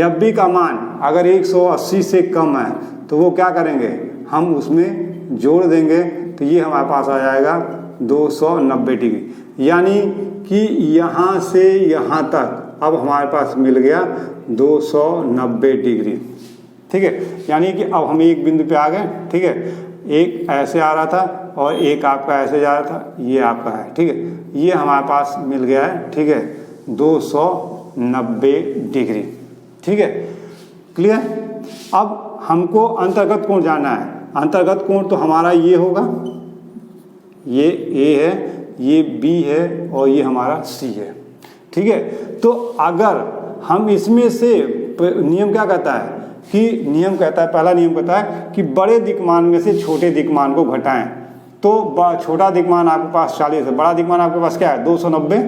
FB का मान अगर 180 से कम है तो वो क्या करेंगे, हम उसमें जोड़ देंगे, तो ये हमारे पास आ जाएगा 290 डिग्री। यानी कि यहाँ से यहाँ तक अब हमारे पास मिल गया 290 डिग्री, ठीक है। यानी कि अब हम एक बिंदु पे आ गए, ठीक है, एक ऐसे आ रहा था और एक आपका ऐसे जा रहा था, ये आपका है, ठीक है, ये हमारे पास मिल गया है, ठीक है, 290 डिग्री, ठीक है, क्लियर। अब हमको अंतर्गत कोण जानना है। अंतर्गत कोण तो हमारा ये होगा, ये A है, ये B है और ये हमारा C है, ठीक है। तो अगर हम इसमें से, नियम क्या कहता है कि नियम कहता है, पहला नियम कहता है कि बड़े दिक्मान में से छोटे दिक्मान को घटाएं। तो छोटा दिक्मान आपके पास 40 है, बड़ा दिक्मान आपके पास क्या है 290,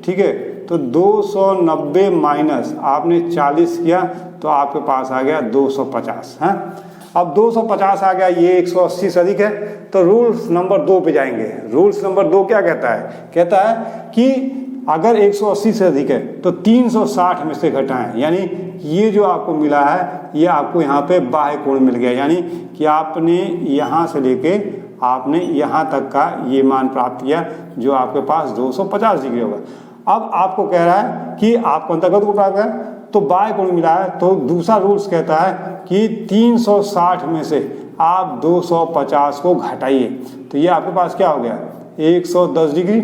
ठीक है। तो 290 माइनस आपने 40 किया तो आपके पास आ गया 250 है। अब 250 आ गया, ये 180 से अधिक है, तो रूल्स नंबर 2 पे जाएंगे। रूल्स नंबर 2 क्या कहता है, कहता है कि अगर 180 से अधिक है तो 360 में से घटाएं। यानी ये जो आपको मिला है ये आपको यहाँ पे बाह्य कोण मिल गया, यानी कि आपने यहाँ से लेके आपने यहाँ तक का ये मान प्राप्त किया जो आपके पास 250 डिग्री होगा। अब आपको कह रहा है कि आपको अंतर्गत कोण प्राप्त है तो बाह्य कोण मिला है, तो दूसरा रूल्स कहता है कि 360 में से आप 250 को घटाइए, तो ये आपके पास क्या हो गया 110 डिग्री,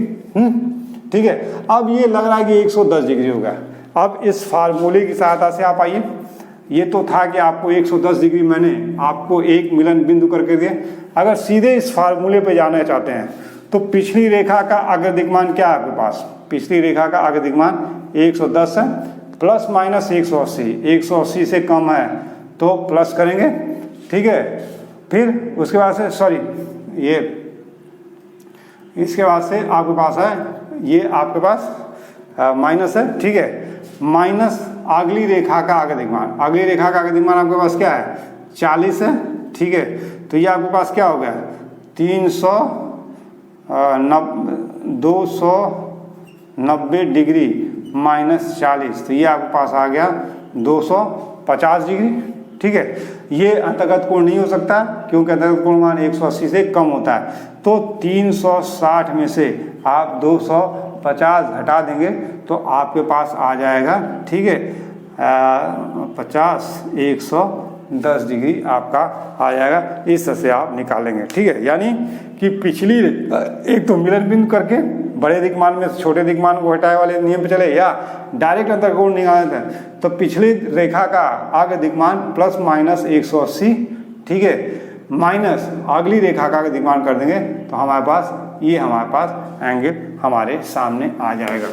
ठीक है। अब ये लग रहा है कि 110 डिग्री होगा। अब इस फार्मूले की सहायता से आप आइए, ये तो था कि आपको 110 डिग्री मैंने आपको एक मिलन बिंदु करके दिए। अगर सीधे इस फार्मूले पे जाना चाहते हैं तो पिछली रेखा का अग्रदिक्मान क्या है आपके पास, पिछली रेखा का अग्रदिक्मान 110 है, प्लस माइनस 180, 180 से कम है तो प्लस करेंगे, ठीक है। फिर उसके बाद से ये इसके बाद से आपके पास है ये आपके पास माइनस है, ठीक है, माइनस अगली रेखा का अग्रदिक्मान। अगली रेखा का अग्रदिक्मान आपके पास क्या है 40 है, ठीक है। तो ये आपके पास क्या हो गया 290 डिग्री माइनस 40, तो ये आपके पास आ गया 250, 50 डिग्री, ठीक है। ये अंतर्गत कोण नहीं हो सकता क्योंकि अंतर्गत कोण मान 180 से कम होता है। तो 360 में से आप 250 घटा देंगे तो आपके पास आ जाएगा, ठीक है, 50 110 डिग्री आपका आ जाएगा। इस तरह से आप निकालेंगे, ठीक है। यानी कि पिछली एक तो मिलन बिंदु करके बड़े दिक्मान में छोटे दिक्मान को हटाए वाले नियम पे चले, या डायरेक्ट अंतर्कोण निकालते हैं तो पिछली रेखा का आगे दिक्मान प्लस माइनस 180, ठीक है, माइनस अगली रेखा का दिक्मान कर देंगे तो हमारे पास एंगल हमारे सामने आ जाएगा।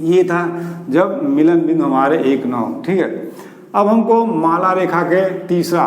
ये था जब मिलन बिंदु हमारे 1 9, ठीक है। अब हमको माला रेखा के तीसरा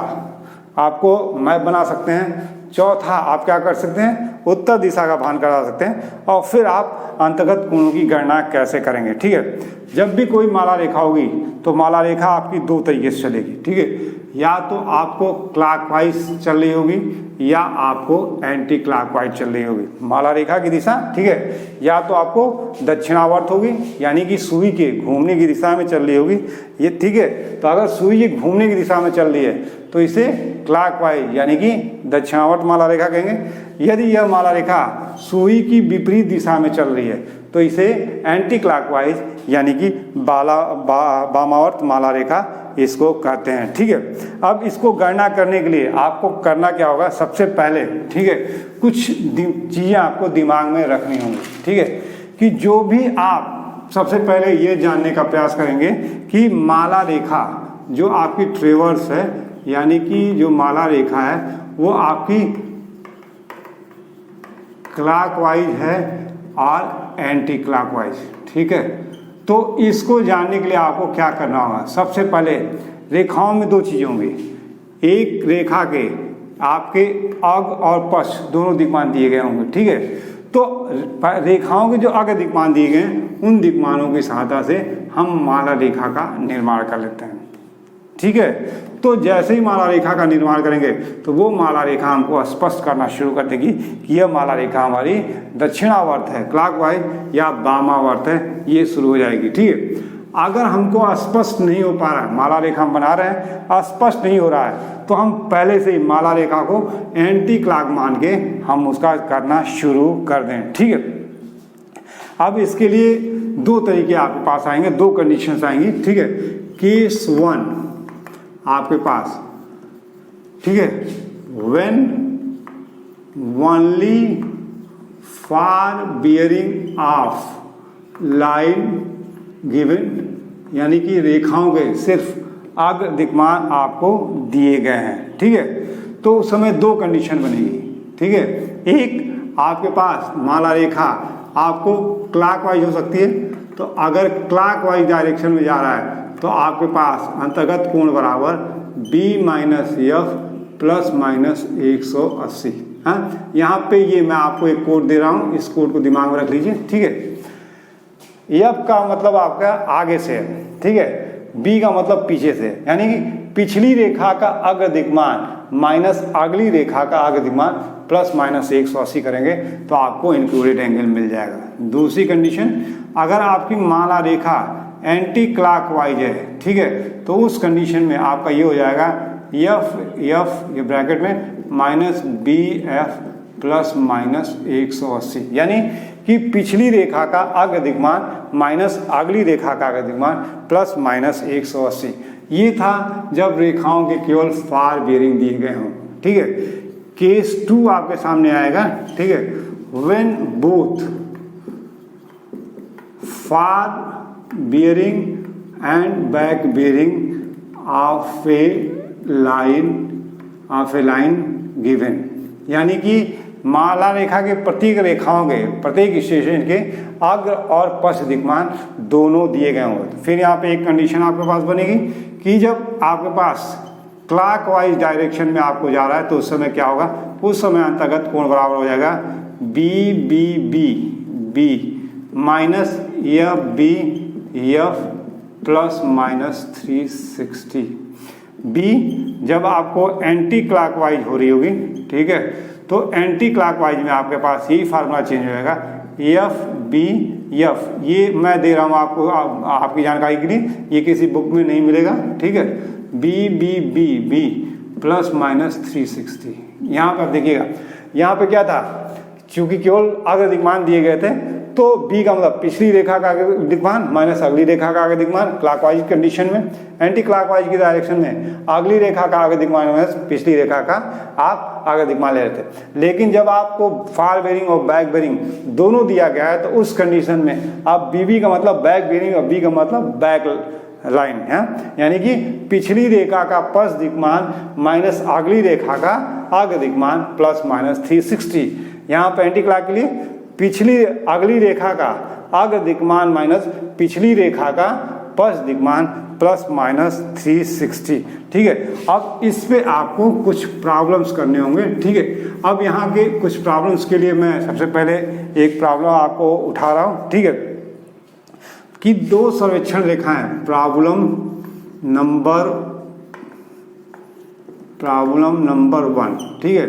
आपको मैप बना सकते हैं, चौथा आप क्या कर सकते हैं, उत्तर दिशा का भान करा सकते हैं, और फिर आप अंतर्गत कोणों की गणना कैसे करेंगे, ठीक है। जब भी कोई माला रेखा होगी तो माला रेखा आपकी 2 तरीके से चलेगी, ठीक है। या तो आपको क्लॉकवाइज चल रही होगी या आपको एंटी क्लॉकवाइज चल रही होगी माला रेखा की दिशा, ठीक है। या तो आपको दक्षिणावर्त होगी यानी कि सुई के घूमने की दिशा में चल रही होगी ये, ठीक है। तो अगर सुई के घूमने की दिशा में चल रही है तो इसे क्लॉकवाइज यानी कि दक्षिणावर्त माला रेखा कहेंगे। यदि यह माला रेखा सुई की विपरीत दिशा में चल रही है तो इसे एंटी क्लॉकवाइज यानी कि वामावर्त माला रेखा इसको कहते हैं, ठीक है। अब इसको गणना करने के लिए आपको करना क्या होगा, सबसे पहले, ठीक है, कुछ चीज़ें आपको दिमाग में रखनी होंगी, ठीक है, कि जो भी आप सबसे पहले ये जानने का प्रयास करेंगे कि माला रेखा जो आपकी ट्रेवर्स है यानी कि जो माला रेखा है वो आपकी क्लॉकवाइज है और एंटी क्लॉकवाइज, ठीक है। तो इसको जानने के लिए आपको क्या करना होगा, सबसे पहले रेखाओं में 2 चीज़ें होंगी। एक रेखा के आपके अग और पश्च दोनों दिक्मान दिए गए होंगे, ठीक है। तो रेखाओं के जो अग दिक्मान दिए गए हैं उन दिक्मानों की सहायता से हम माला रेखा का निर्माण कर लेते हैं, ठीक है। तो जैसे ही माला रेखा का निर्माण करेंगे तो वो माला रेखा हमको स्पष्ट करना शुरू कर देगी कि यह माला रेखा हमारी दक्षिणावर्त है क्लॉकवाइज या वामावर्त है, ये शुरू हो जाएगी, ठीक है। अगर हमको स्पष्ट नहीं हो पा रहा है, माला रेखा हम बना रहे हैं स्पष्ट नहीं हो रहा है, तो हम पहले से ही माला रेखा को एंटी क्लॉक मान के हम उसका करना शुरू कर दें, ठीक है। अब इसके लिए 2 तरीके आपके पास आएंगे, 2 कंडीशंस आएंगी, ठीक है। केस 1 आपके पास, ठीक है, when only for bearing of line given यानी कि रेखाओं के सिर्फ अग्र दिक्मान आपको दिए गए हैं, ठीक है। तो उस समय 2 कंडीशन बनेगी, ठीक है। एक आपके पास माला रेखा आपको क्लॉकवाइज हो सकती है, तो अगर क्लॉकवाइज डायरेक्शन में जा रहा है तो आपके पास अंतर्गत कोण बराबर b minus F plus minus 180। हाँ, यहाँ पे ये मैं आपको एक कोड दे रहा हूँ, इस कोड को दिमाग में रख लीजिए, ठीक है। एफ का मतलब आपका आगे से है, ठीक है। बी का मतलब पीछे से, यानी कि पिछली रेखा का अग्र दिक्मान माइनस अगली रेखा का अग्र दिक्मान प्लस माइनस 180 करेंगे तो आपको इंक्लूडेड एंगल मिल जाएगा। दूसरी कंडीशन, अगर आपकी माला रेखा एंटी क्लॉकवाइज है, ठीक है, तो उस कंडीशन में आपका ये हो जाएगा एफ ये ब्रैकेट में minus B F plus minus 180, यानी कि पिछली रेखा का अग्र दिक्मान माइनस अगली रेखा का अग्र दिक्मान प्लस माइनस 180। ये था जब रेखाओं के केवल फार बियरिंग दिए गए हों, ठीक है। केस 2 आपके सामने आएगा, ठीक है, when both far bearing and back bearing of a line given, यानी कि माला रेखा के प्रत्येक रेखाओं के प्रत्येक स्टेशन के अग्र और पश्च दिक्मान दोनों दिए गए होंगे। फिर यहाँ पे एक कंडीशन आपके पास बनेगी कि जब आपके पास क्लॉकवाइज डायरेक्शन में आपको जा रहा है तो उस समय क्या होगा, उस समय अंतर्गत कोण बराबर हो जाएगा B minus F B F plus minus 360। B जब आपको एंटी क्लॉकवाइज हो रही होगी, ठीक है, तो एंटी क्लॉकवाइज में आपके पास यही फार्मूला चेंज हो जाएगा एफ बी एफ, ये मैं दे रहा हूँ आपको आपकी जानकारी के लिए, ये किसी बुक में नहीं मिलेगा, ठीक है। B B B B plus minus 360। यहाँ पर देखिएगा, यहाँ पे क्या था, चूंकि केवल अग्र दिक्मान दिए गए थे तो बी का मतलब पिछली रेखा का आगे दिक्मान माइनस अगली रेखा का आगे दिक्मान, क्लॉकवाइज कंडीशन में, एंटी क्लॉकवाइज की डायरेक्शन में अगली रेखा का आगे दिक्मान माइनस पिछली रेखा का आप आगे दिक्मान ले रहे थे। लेकिन जब आपको फॉरवर्ड बेरिंग और बैक बेरिंग दोनों दिया गया है तो उस कंडीशन में आप बी का मतलब बैक बेरिंग और बी का मतलब बैक लाइन है, यानी कि पिछली रेखा का पश्च दिक्मान माइनस अगली रेखा का आगे दिक्मान प्लस माइनस 360। यहाँ पे एंटी क्लॉक के लिए पिछली अगली रेखा का अग्र दिक्मान माइनस पिछली रेखा का पश्च दिक्मान प्लस माइनस 360, ठीक है। अब इस पे आपको कुछ प्रॉब्लम्स करने होंगे, ठीक है। अब यहाँ के कुछ प्रॉब्लम्स के लिए मैं सबसे पहले एक प्रॉब्लम आपको उठा रहा हूँ, ठीक है, कि दो सर्वेक्षण रेखाएं, प्रॉब्लम नंबर 1, ठीक है।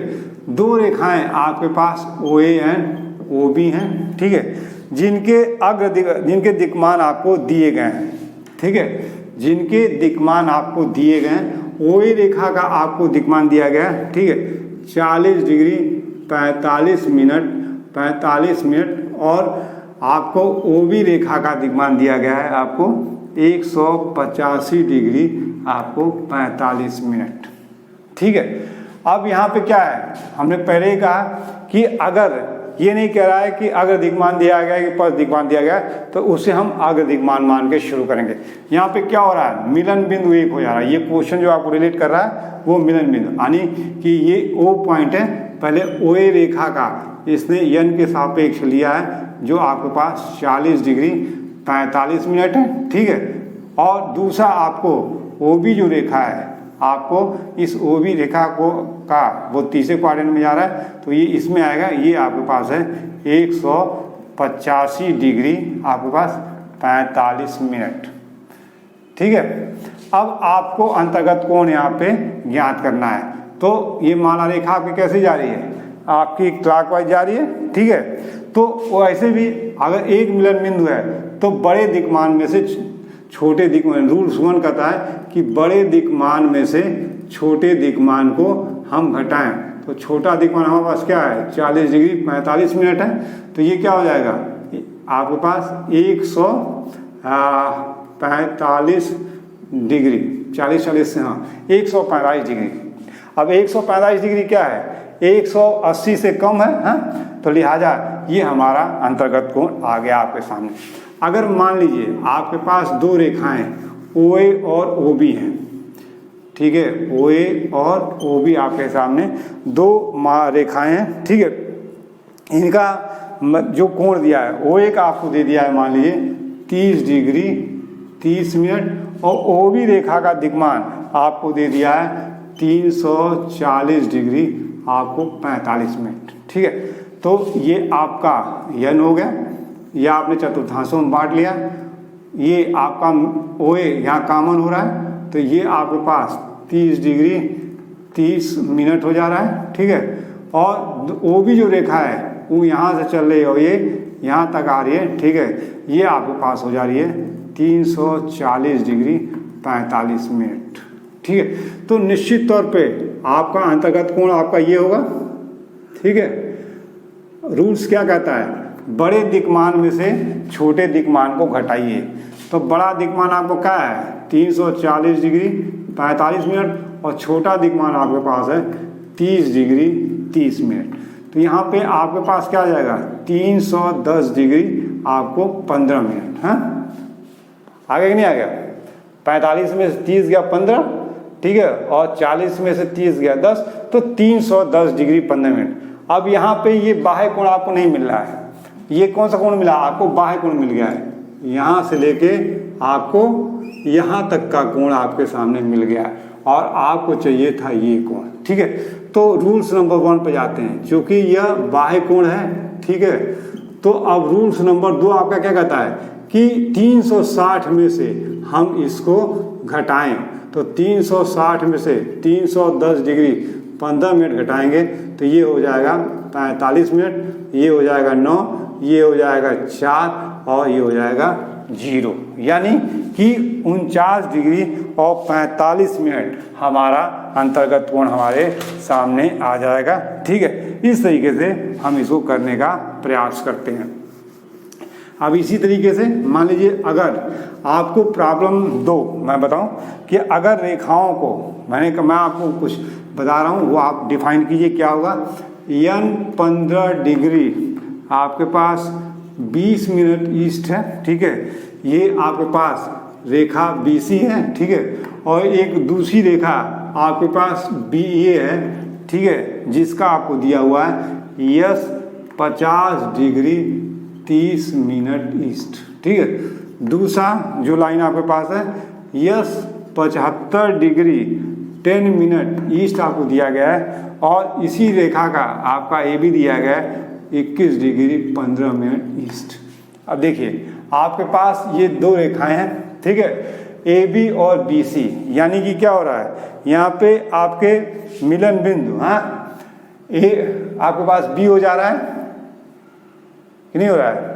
दो रेखाएं आपके पास OA एंड OB हैं, ठीक है, जिनके दिक्मान आपको दिए गए हैं, ठीक है, जिनके दिक्मान आपको दिए गए हैं। OA रेखा का आपको दिक्मान दिया गया है, ठीक है, 40 डिग्री 45 मिनट और आपको OB रेखा का दिक्मान दिया गया है आपको 185 डिग्री आपको 45 मिनट, ठीक है। अब यहाँ पे क्या है, हमने पहले ही कहा कि अगर ये नहीं कह रहा है कि अगर दिक्मान दिया गया है कि पश्च दिक्मान दिया गया है तो उसे हम अग्र दिक्मान मान के शुरू करेंगे। यहाँ पे क्या हो रहा है, मिलन बिंदु 1 हो जा रहा है। ये क्वेश्चन जो आपको रिलेट कर रहा है वो मिलन बिंदु, यानी कि ये O पॉइंट है, पहले OA रेखा का इसने n के सापेक्ष लिया है जो आपके पास 40 डिग्री 45 मिनट है, ठीक है। और दूसरा आपको OB जो रेखा है, आपको इस OB रेखा को का वो तीसरे क्वाड्रेंट में जा रहा है तो ये इसमें आएगा, ये आपके पास है 185 डिग्री आपके पास 45 मिनट, ठीक है। अब आपको अंतर्गत कोण यहाँ पे ज्ञात करना है। तो ये माला रेखा आपकी कैसे जा रही है, आपकी क्लॉकवाइज जा रही है, ठीक है। तो वो ऐसे भी अगर एक मिलन बिंदु है तो बड़े दिक्मान में से छोटे दिक्मान, रूल्स 1 कहता है कि बड़े दिक्मान में से छोटे दिक्मान को हम घटाएं। तो छोटा दिक्मान हमारे पास क्या है, 40 डिग्री 45 मिनट है, तो ये क्या हो जाएगा आपके पास 145 डिग्री, 40 से हाँ 145 डिग्री। अब 145 डिग्री क्या है, 180 से कम है, हाँ, तो लिहाजा ये हमारा अंतर्गत कोण आ गया आपके सामने। अगर मान लीजिए आपके पास दो रेखाएं OA और OB हैं, ठीक है, OA और OB आपके सामने दो रेखाएं हैं, ठीक है। इनका जो कोण दिया है OA का आपको दे दिया है मान लीजिए 30 डिग्री 30 मिनट और OB रेखा का दिक्मान आपको दे दिया है 340 डिग्री आपको 45 मिनट, ठीक है। तो ये आपका n हो गया, ये आपने चतुर्थांशों में बांट लिया, ये आपका OA यहाँ कॉमन हो रहा है तो ये आपके पास 30 डिग्री 30 मिनट हो जा रहा है, ठीक है। और OB जो रेखा है वो यहाँ से चल रही है और ये यहाँ तक आ रही है, ठीक है, ये आपके पास हो जा रही है 340 डिग्री 45 मिनट, ठीक है। तो निश्चित तौर पे आपका अंतर्गत कोण आपका ये होगा, ठीक है। रूल्स क्या कहता है, बड़े दिक्मान में से छोटे दिक्मान को घटाइए। तो बड़ा दिक्मान आपको क्या है 340 डिग्री 45 मिनट और छोटा दिक्मान आपके पास है 30 डिग्री 30 मिनट। तो यहाँ पे आपके पास क्या आ जाएगा 310 डिग्री आपको 15 मिनट, हाँ आगे कि नहीं आ गया, 45 में से 30 गया 15, ठीक है, और 40 में से 30 गया 10, तो 310 डिग्री 15 मिनट। अब यहाँ पे ये बाह्य कोण आपको नहीं मिल रहा है, ये कौन सा कोण मिला आपको, बाह्य कोण मिल गया है, यहाँ से लेके आपको यहाँ तक का कोण आपके सामने मिल गया है और आपको चाहिए था ये कोण, ठीक है। तो रूल्स नंबर 1 पे जाते हैं, क्योंकि यह बाह्य कोण है, ठीक है। तो अब रूल्स नंबर 2 आपका क्या कहता है कि 360 में से हम इसको घटाएं, तो 360 में से 310 डिग्री 15 मिनट घटाएंगे तो ये हो जाएगा 45 मिनट, ये हो जाएगा 9, ये हो जाएगा 4 और ये हो जाएगा 0, यानी कि 49 डिग्री और 45 मिनट हमारा अंतर्गत कोण हमारे सामने आ जाएगा। ठीक है, इस तरीके से हम इसको करने का प्रयास करते हैं। अब इसी तरीके से मान लीजिए अगर आपको प्रॉब्लम 2 मैं बताऊं कि अगर रेखाओं को मैं आपको कुछ बता रहा हूं वो आप डिफाइन कीजिए क्या होगा। n 15 डिग्री आपके पास 20 मिनट ईस्ट है। ठीक है, ये आपके पास रेखा BC है। ठीक है, और एक दूसरी रेखा आपके पास BA है। ठीक है, जिसका आपको दिया हुआ है यस 50 डिग्री 30 मिनट ईस्ट। ठीक है, दूसरा जो लाइन आपके पास है यस 75 डिग्री 10 मिनट ईस्ट आपको दिया गया है, और इसी रेखा का आपका AB दिया गया है 21 डिग्री 15 मिनट ईस्ट। अब देखिए आपके पास ये 2 रेखाएं हैं। ठीक है, AB और BC, यानी कि क्या हो रहा है यहाँ पे आपके मिलन बिंदु, हाँ A आपके पास B हो जा रहा है कि नहीं हो रहा है।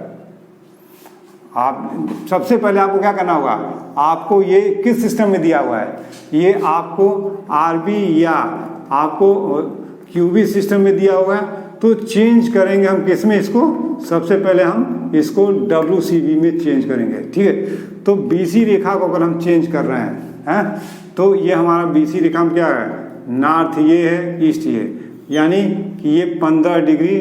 आप सबसे पहले आपको क्या करना होगा, आपको ये किस सिस्टम में दिया हुआ है, ये आपको RB या आपको QB सिस्टम में दिया हुआ है। तो चेंज करेंगे हम किस में इसको, सबसे पहले हम इसको WCB में चेंज करेंगे। ठीक है, तो BC रेखा को अगर हम चेंज कर रहे हैं तो ये हमारा BC रेखा में क्या है, नॉर्थ ये है, ईस्ट ये, यानी कि ये 15 डिग्री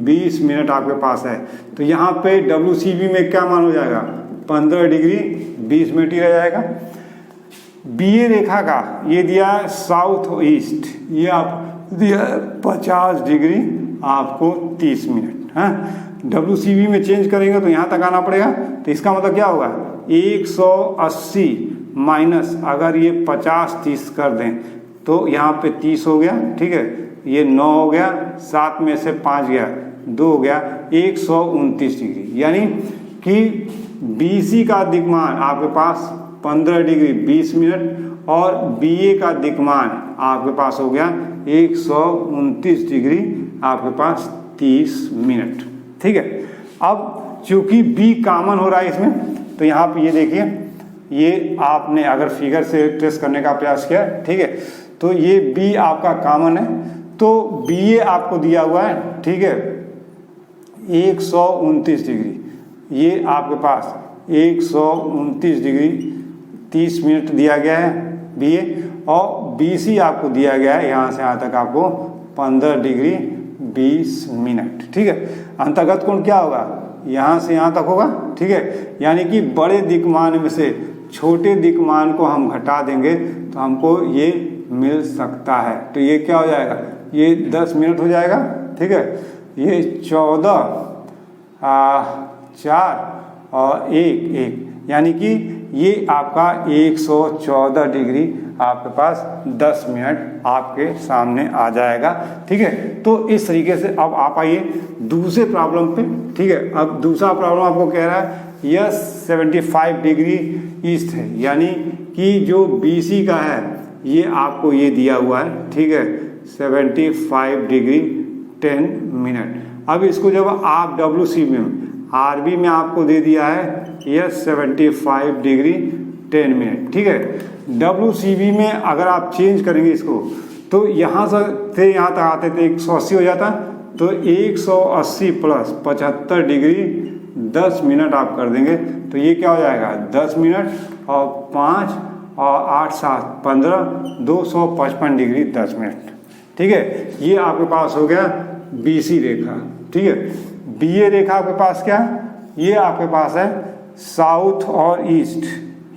20 मिनट आपके पास है। तो यहाँ पे WCB में क्या मान हो जाएगा, 15 डिग्री 20 मिनट ही रह जाएगा। BA रेखा का ये दिया साउथ ईस्ट, ये आप दिया 50 डिग्री आपको 30 मिनट। हाँ, WCB में चेंज करेंगे तो यहाँ तक आना पड़ेगा। तो इसका मतलब क्या होगा, 180 माइनस अगर ये 50-30 कर दें तो यहाँ पे 30 हो गया। ठीक है, ये 9 हो गया, 7 में से 5 गया, 2 हो गया, 129 डिग्री, यानी कि BC का दिक्मान आपके पास 15 डिग्री 20 मिनट और BA का दिक्मान आपके पास हो गया 129 डिग्री आपके पास 30 मिनट। ठीक है, अब चूंकि B कॉमन हो रहा है इसमें, तो यहाँ पे ये देखिए, ये आपने अगर फिगर से ट्रेस करने का प्रयास किया, ठीक है, तो ये B आपका कॉमन है, तो BA आपको दिया हुआ है। ठीक है, 129 डिग्री, ये आपके पास 129 डिग्री 30 मिनट दिया गया है BA, और BC आपको दिया गया है यहाँ से यहाँ तक आपको 15 डिग्री 20 मिनट। ठीक है, अंतर्गत कोण क्या होगा, यहाँ से यहाँ तक होगा। ठीक है, यानी कि बड़े दिक्मान में से छोटे दिक्मान को हम घटा देंगे तो हमको ये मिल सकता है। तो ये क्या हो जाएगा, ये 10 मिनट हो जाएगा। ठीक है, ये 14 4 और 1 यानी कि ये आपका 114 डिग्री आपके पास 10 मिनट आपके सामने आ जाएगा। ठीक है, तो इस तरीके से अब आप आइए दूसरे प्रॉब्लम पे। ठीक है, अब दूसरा प्रॉब्लम आपको कह रहा है यह 75 डिग्री ईस्ट है, यानी कि जो BC का है ये आपको ये दिया हुआ है। ठीक है, 75 डिग्री 10 मिनट। अब इसको जब आप WCB में RB में आपको दे दिया है यह 75 डिग्री 10 मिनट। ठीक है, WCB में अगर आप चेंज करेंगे इसको तो यहाँ से यहाँ तक आते थे 180 हो जाता, तो 180 प्लस 75 डिग्री 10 मिनट आप कर देंगे तो ये क्या हो जाएगा, 10 मिनट और 5 और 8 7 15 255 डिग्री 10 मिनट। ठीक है, ये आपके पास हो गया BC रेखा। ठीक है, BA रेखा आपके पास क्या है, ये आपके पास है साउथ और ईस्ट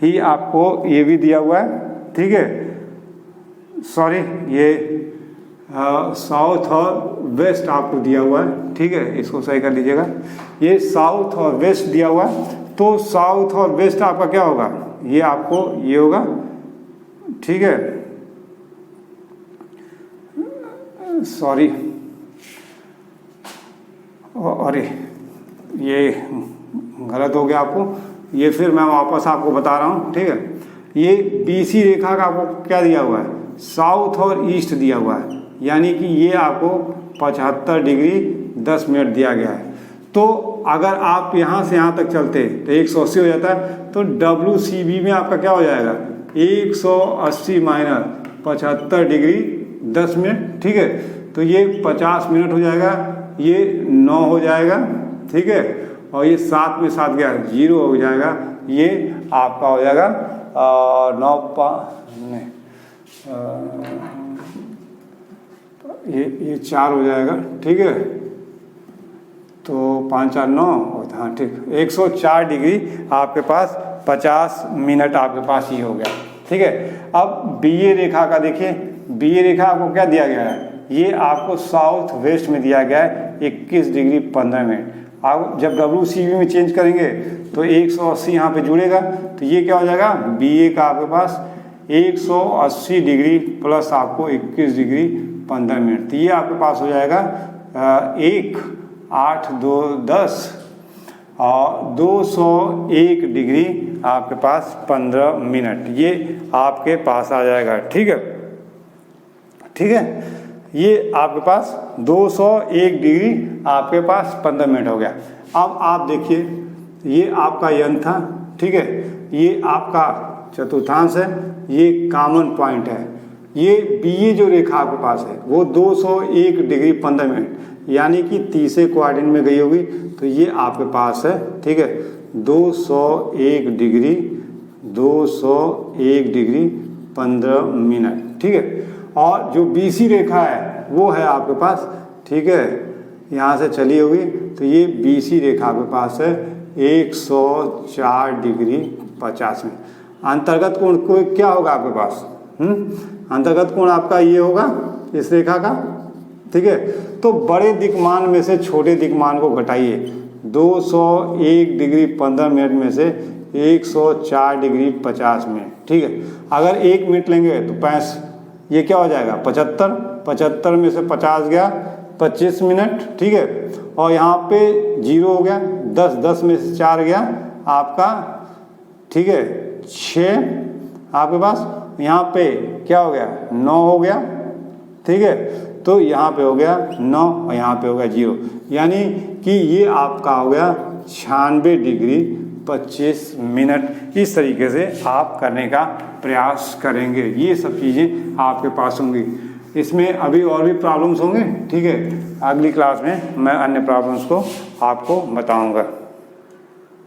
ही आपको ये भी दिया हुआ है। ठीक है, सॉरी ये साउथ और वेस्ट आपको दिया हुआ है। ठीक है, इसको सही कर लीजिएगा, ये साउथ और वेस्ट दिया हुआ है। तो साउथ और वेस्ट आपका क्या होगा, ये आपको ये होगा। ठीक है, सॉरी अरे ये गलत हो गया आपको, ये फिर मैं वापस आपको बता रहा हूँ। ठीक है, ये BC रेखा का आपको क्या दिया हुआ है, साउथ और ईस्ट दिया हुआ है, यानी कि ये आपको 75 डिग्री 10 मिनट दिया गया है। तो अगर आप यहाँ से यहाँ तक चलते तो 180 हो जाता है, तो WCB में आपका क्या हो जाएगा 180 माइनस 75 डिग्री 10 मिनट, ठीक है। तो ये 50 मिनट हो जाएगा, ये 9 हो जाएगा, ठीक है। और ये 7 में 7 गया 0 हो जाएगा, ये आपका हो जाएगा 9 नहीं ये 4 हो जाएगा, ठीक है। तो 5 4 9, हाँ ठीक, 104 डिग्री आपके पास 50 मिनट आपके पास ये हो गया, ठीक है। अब BA रेखा का देखिए, BA रेखा आपको क्या दिया गया है, ये आपको साउथ वेस्ट में दिया गया है 21 डिग्री 15 मिनट। आप जब WCB में चेंज करेंगे तो 180 यहाँ पे जुड़ेगा, तो ये क्या हो जाएगा BA का आपके पास 180 डिग्री प्लस आपको 21 डिग्री 15 मिनट, तो ये आपके पास हो जाएगा 1 8 2 10 और 201 डिग्री आपके पास 15 मिनट, ये आपके पास आ जाएगा, ठीक है, ठीक है। ये आपके पास 201 डिग्री आपके पास 15 मिनट हो गया। अब आप देखिए, ये आपका यन था, ठीक है, ये आपका चतुर्थांश है, ये कॉमन पॉइंट है। ये BA जो रेखा आपके पास है वो 201 डिग्री 15 मिनट यानी कि तीसरे क्वाड्रेंट में गई होगी, तो ये आपके पास है, ठीक है, 201 डिग्री 15 मिनट, ठीक है। और जो BC रेखा है वो है आपके पास, ठीक है, यहाँ से चली होगी, तो ये BC रेखा आपके पास है 104 डिग्री 50 मिनट। अंतर्गत कोण को क्या होगा आपके पास, अंतर्गत कोण आपका ये होगा इस रेखा का, ठीक है। तो बड़े दिक्मान में से छोटे दिक्मान को घटाइए, 201 डिग्री 15 मिनट में से 104 डिग्री 50 मिनट, ठीक है। अगर 1 मिनट लेंगे तो 5, ये क्या हो जाएगा 75, 75 में से 50 गया 25 मिनट, ठीक है। और यहाँ पे 0 हो गया, 10, 10 में से 4 गया आपका, ठीक है, 6 आपके पास, यहाँ पे क्या हो गया 9 हो गया, ठीक है। तो यहाँ पे हो गया 9 और यहाँ पे हो गया 0, यानी कि ये आपका हो गया 96 डिग्री 25 मिनट। इस तरीके से आप करने का प्रयास करेंगे, ये सब चीज़ें आपके पास होंगी। इसमें अभी और भी प्रॉब्लम्स होंगे, ठीक है, अगली क्लास में मैं अन्य प्रॉब्लम्स को आपको बताऊंगा।